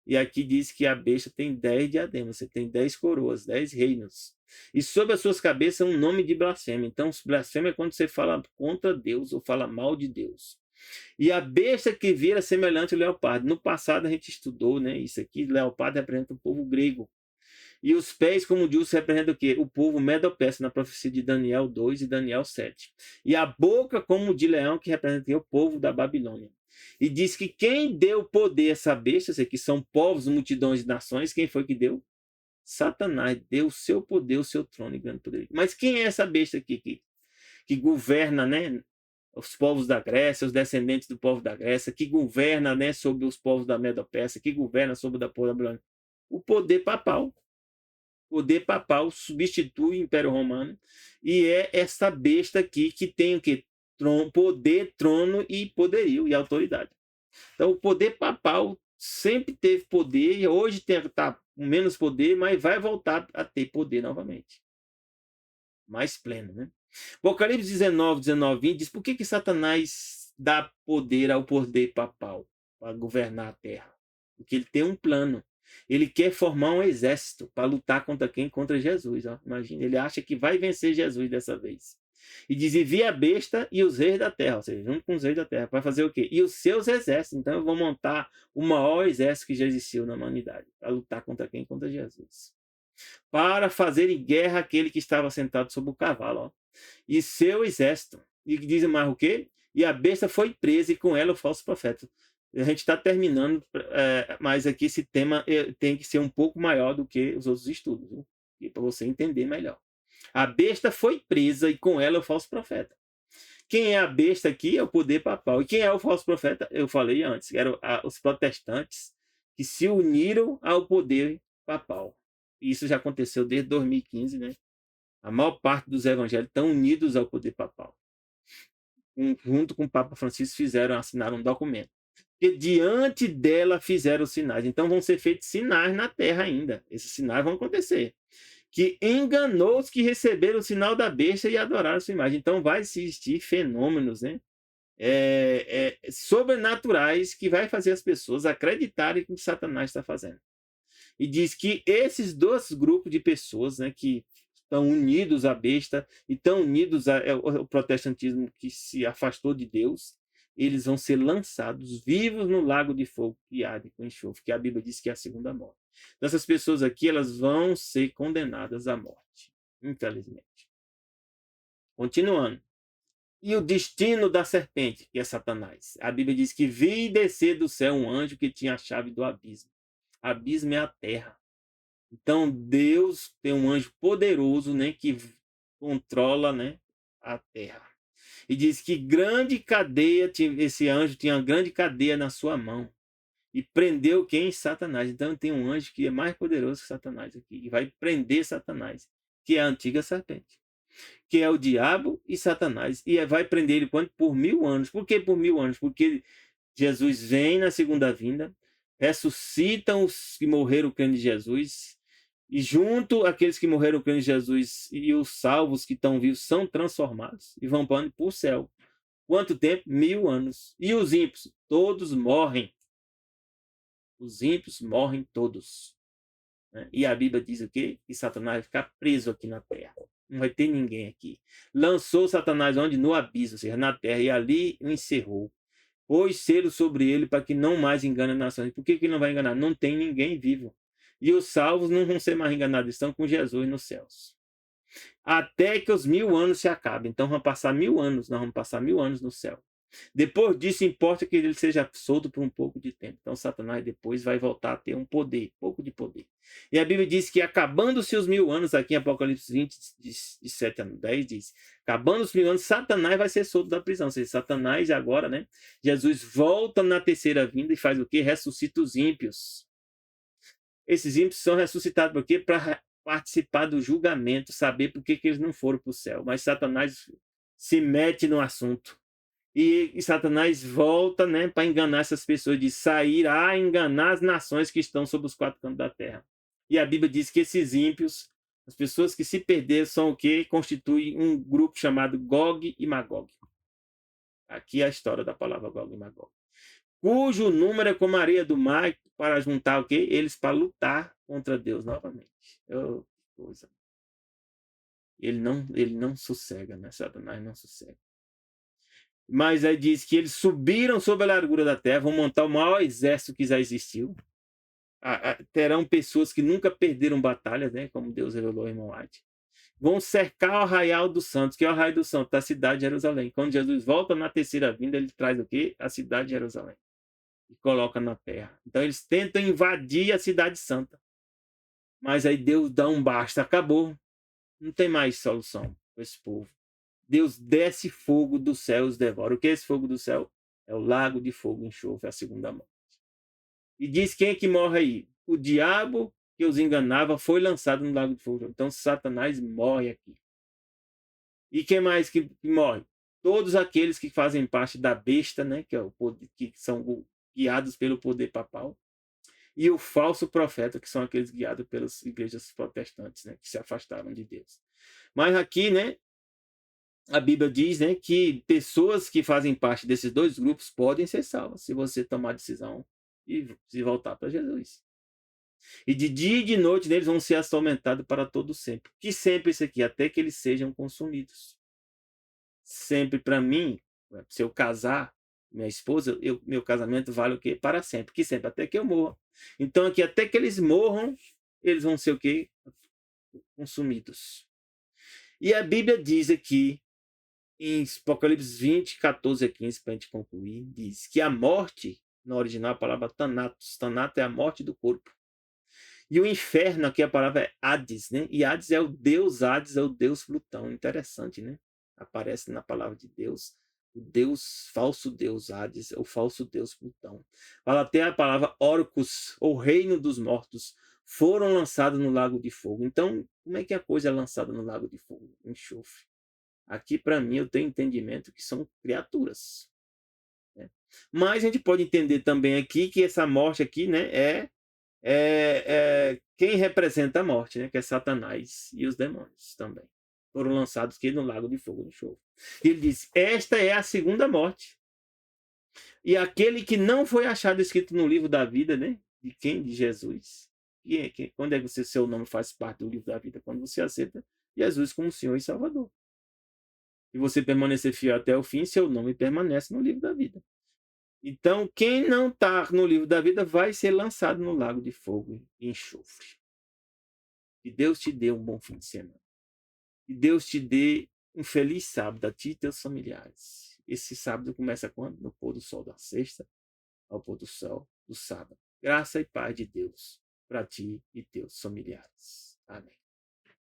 E aqui diz que a besta tem 10 diademas, você tem 10 coroas, 10 reinos. E sobre as suas cabeças um nome de blasfêmia. Então, blasfêmia é quando você fala contra Deus ou fala mal de Deus. E a besta que vira semelhante ao leopardo. No passado a gente estudou, né? Isso aqui, leopardo representa o povo grego. E os pés, como diz, representa o quê? O povo medo-persa, na profecia de Daniel 2 e Daniel 7. E a boca, como de leão, que representa o povo da Babilônia. E diz que quem deu poder a essa besta, que são povos, multidões de nações, quem foi que deu? Satanás deu o seu poder, o seu trono e grande poder. Mas quem é essa besta aqui que governa, né? Os povos da Grécia, os descendentes do povo da Grécia, que governa, né, sobre os povos da Medo-Persa, que governa sobre o povo da Babilônia? O poder papal. O poder papal substitui o Império Romano e é essa besta aqui que tem o quê? Poder, trono e poderio e autoridade. Então, o poder papal sempre teve poder e hoje está com menos poder, mas vai voltar a ter poder novamente. Mais pleno, né? Apocalipse 19, 20 diz por que Satanás dá poder ao poder papal para governar a terra? Porque ele tem um plano. Ele quer formar um exército para lutar contra quem? Contra Jesus. Ó. Imagina, ele acha que vai vencer Jesus dessa vez. E diz, e vi a besta e os reis da terra, ou seja, junto com os reis da terra, vai fazer o quê? E os seus exércitos. Então eu vou montar o maior exército que já existiu na humanidade, para lutar contra quem? Contra Jesus. Para fazer guerra aquele que estava sentado sobre o cavalo, ó, e seu exército. E diz mais o quê? E a besta foi presa e com ela o falso profeta. A gente está terminando, mas aqui esse tema tem que ser um pouco maior do que os outros estudos, para você entender melhor. A besta foi presa e com ela o falso profeta. Quem é a besta aqui é o poder papal. E quem é o falso profeta? Eu falei antes, eram os protestantes que se uniram ao poder papal. Isso já aconteceu desde 2015, né? A maior parte dos evangélicos estão unidos ao poder papal. Junto com o Papa Francisco assinaram um documento. Que diante dela fizeram sinais. Então vão ser feitos sinais na terra ainda. Esses sinais vão acontecer. Que enganou os que receberam o sinal da besta e adoraram a sua imagem. Então vai existir fenômenos, né? Sobrenaturais que vai fazer as pessoas acreditarem que Satanás está fazendo. E diz que esses dois grupos de pessoas, né, que estão unidos à besta e estão unidos ao protestantismo que se afastou de Deus, eles vão ser lançados vivos no lago de fogo que arde com enxofre, que a Bíblia diz que é a segunda morte. Então, essas pessoas aqui, elas vão ser condenadas à morte, infelizmente. Continuando. E o destino da serpente, que é Satanás. A Bíblia diz que vi descer do céu um anjo que tinha a chave do abismo. Abismo é a terra. Então, Deus tem um anjo poderoso, né, que controla, né, a terra. E diz que grande cadeia, esse anjo tinha uma grande cadeia na sua mão. E prendeu quem? Satanás. Então, tem um anjo que é mais poderoso que Satanás aqui. E vai prender Satanás, que é a antiga serpente. Que é o diabo e Satanás. E vai prender ele quanto? Por 1000 anos. Por que por 1000 anos? Porque Jesus vem na segunda vinda, ressuscitam os que morreram crendo em Jesus, e junto aqueles que morreram crendo em Jesus e os salvos que estão vivos são transformados e vão para o céu. Quanto tempo? 1000 anos. E os ímpios? Todos morrem. Os ímpios morrem todos. né? E a Bíblia diz o quê? Que Satanás vai ficar preso aqui na terra. Não vai ter ninguém aqui. Lançou Satanás onde? No abismo, ou seja, na terra, e ali o encerrou. Pôs selo sobre ele para que não mais engane as nações. Por que ele não vai enganar? Não tem ninguém vivo. E os salvos não vão ser mais enganados, estão com Jesus nos céus. Até que os 1000 anos se acabem. Então vão passar 1000 anos, nós vamos passar 1000 anos no céu. Depois disso, importa que ele seja solto por um pouco de tempo. Então Satanás depois vai voltar a ter um poder, pouco de poder. E a Bíblia diz que acabando-se os 1000 anos, aqui em Apocalipse 20, de 7 a 10, diz, acabando os 1000 anos, Satanás vai ser solto da prisão. Ou seja, Satanás agora, né? Jesus volta na terceira vinda e faz o quê? Ressuscita os ímpios. Esses ímpios são ressuscitados por quê? Para participar do julgamento, saber por que eles não foram para o céu. Mas Satanás se mete no assunto. E Satanás volta, né, para enganar essas pessoas, de sair a enganar as nações que estão sob os 4 cantos da terra. E a Bíblia diz que esses ímpios, as pessoas que se perderam, são o quê? Constituem um grupo chamado Gog e Magog. Aqui é a história da palavra Gog e Magog. Cujo número é como a areia do mar, para juntar o quê? Eles para lutar contra Deus novamente. Oh, coisa. Ele não sossega, né? Satanás não sossega. Mas aí diz que eles subiram sobre a largura da terra, vão montar o maior exército que já existiu. Terão pessoas que nunca perderam batalhas, né? Como Deus revelou ao irmão White. Vão cercar o arraial dos santos, que é o arraial dos santos, da cidade de Jerusalém. Quando Jesus volta na terceira vinda, ele traz o quê? A cidade de Jerusalém. E coloca na terra. Então eles tentam invadir a cidade santa. Mas aí Deus dá um basta, acabou. Não tem mais solução para esse povo. Deus desce fogo do céu e os devora. O que é esse fogo do céu? É o lago de fogo e enxofre, a segunda morte. E diz quem é que morre aí? O diabo que os enganava foi lançado no lago de fogo. Então Satanás morre aqui. E quem mais que morre? Todos aqueles que fazem parte da besta, né? Que, é o poder, que são guiados pelo poder papal. E o falso profeta, que são aqueles guiados pelas igrejas protestantes, né? Que se afastaram de Deus. Mas aqui, né? A Bíblia diz, né, que pessoas que fazem parte desses dois grupos podem ser salvas se você tomar a decisão e se voltar para Jesus. E de dia e de noite eles vão ser atormentados para todo sempre. Que sempre isso aqui, até que eles sejam consumidos. Sempre para mim, se eu casar, minha esposa, meu casamento vale o quê? Para sempre. Que sempre, até que eu morra. Então aqui, até que eles morram, eles vão ser o quê? Consumidos. E a Bíblia diz aqui, em Apocalipse 20, 14 a 15, para a gente concluir, diz que a morte, no original a palavra Thanatos, Thanatos é a morte do corpo. E o inferno, aqui a palavra é Hades, né? E Hades é o deus Hades, é o deus Plutão. Interessante, né? Aparece na palavra de Deus, o deus, falso deus Hades, o falso deus Plutão. Fala até a palavra Orcus, ou reino dos mortos, foram lançados no lago de fogo. Então, como é que a coisa é lançada no lago de fogo? Enxofre. Aqui, para mim, eu tenho entendimento que são criaturas. Né? Mas a gente pode entender também aqui que essa morte aqui, né, é quem representa a morte, né, que é Satanás e os demônios também. Foram lançados aqui no lago de fogo de enxofre. E ele diz, esta é a segunda morte. E aquele que não foi achado escrito no livro da vida, né, de quem? De Jesus. Quando é que seu nome faz parte do livro da vida? Quando você aceita Jesus como Senhor e Salvador. E você permanecer fiel até o fim, seu nome permanece no livro da vida. Então, quem não está no livro da vida vai ser lançado no lago de fogo e enxofre. Que Deus te dê um bom fim de semana. Que Deus te dê um feliz sábado a ti e teus familiares. Esse sábado começa quando? No pôr do sol da sexta ao pôr do sol do sábado. Graça e paz de Deus para ti e teus familiares. Amém.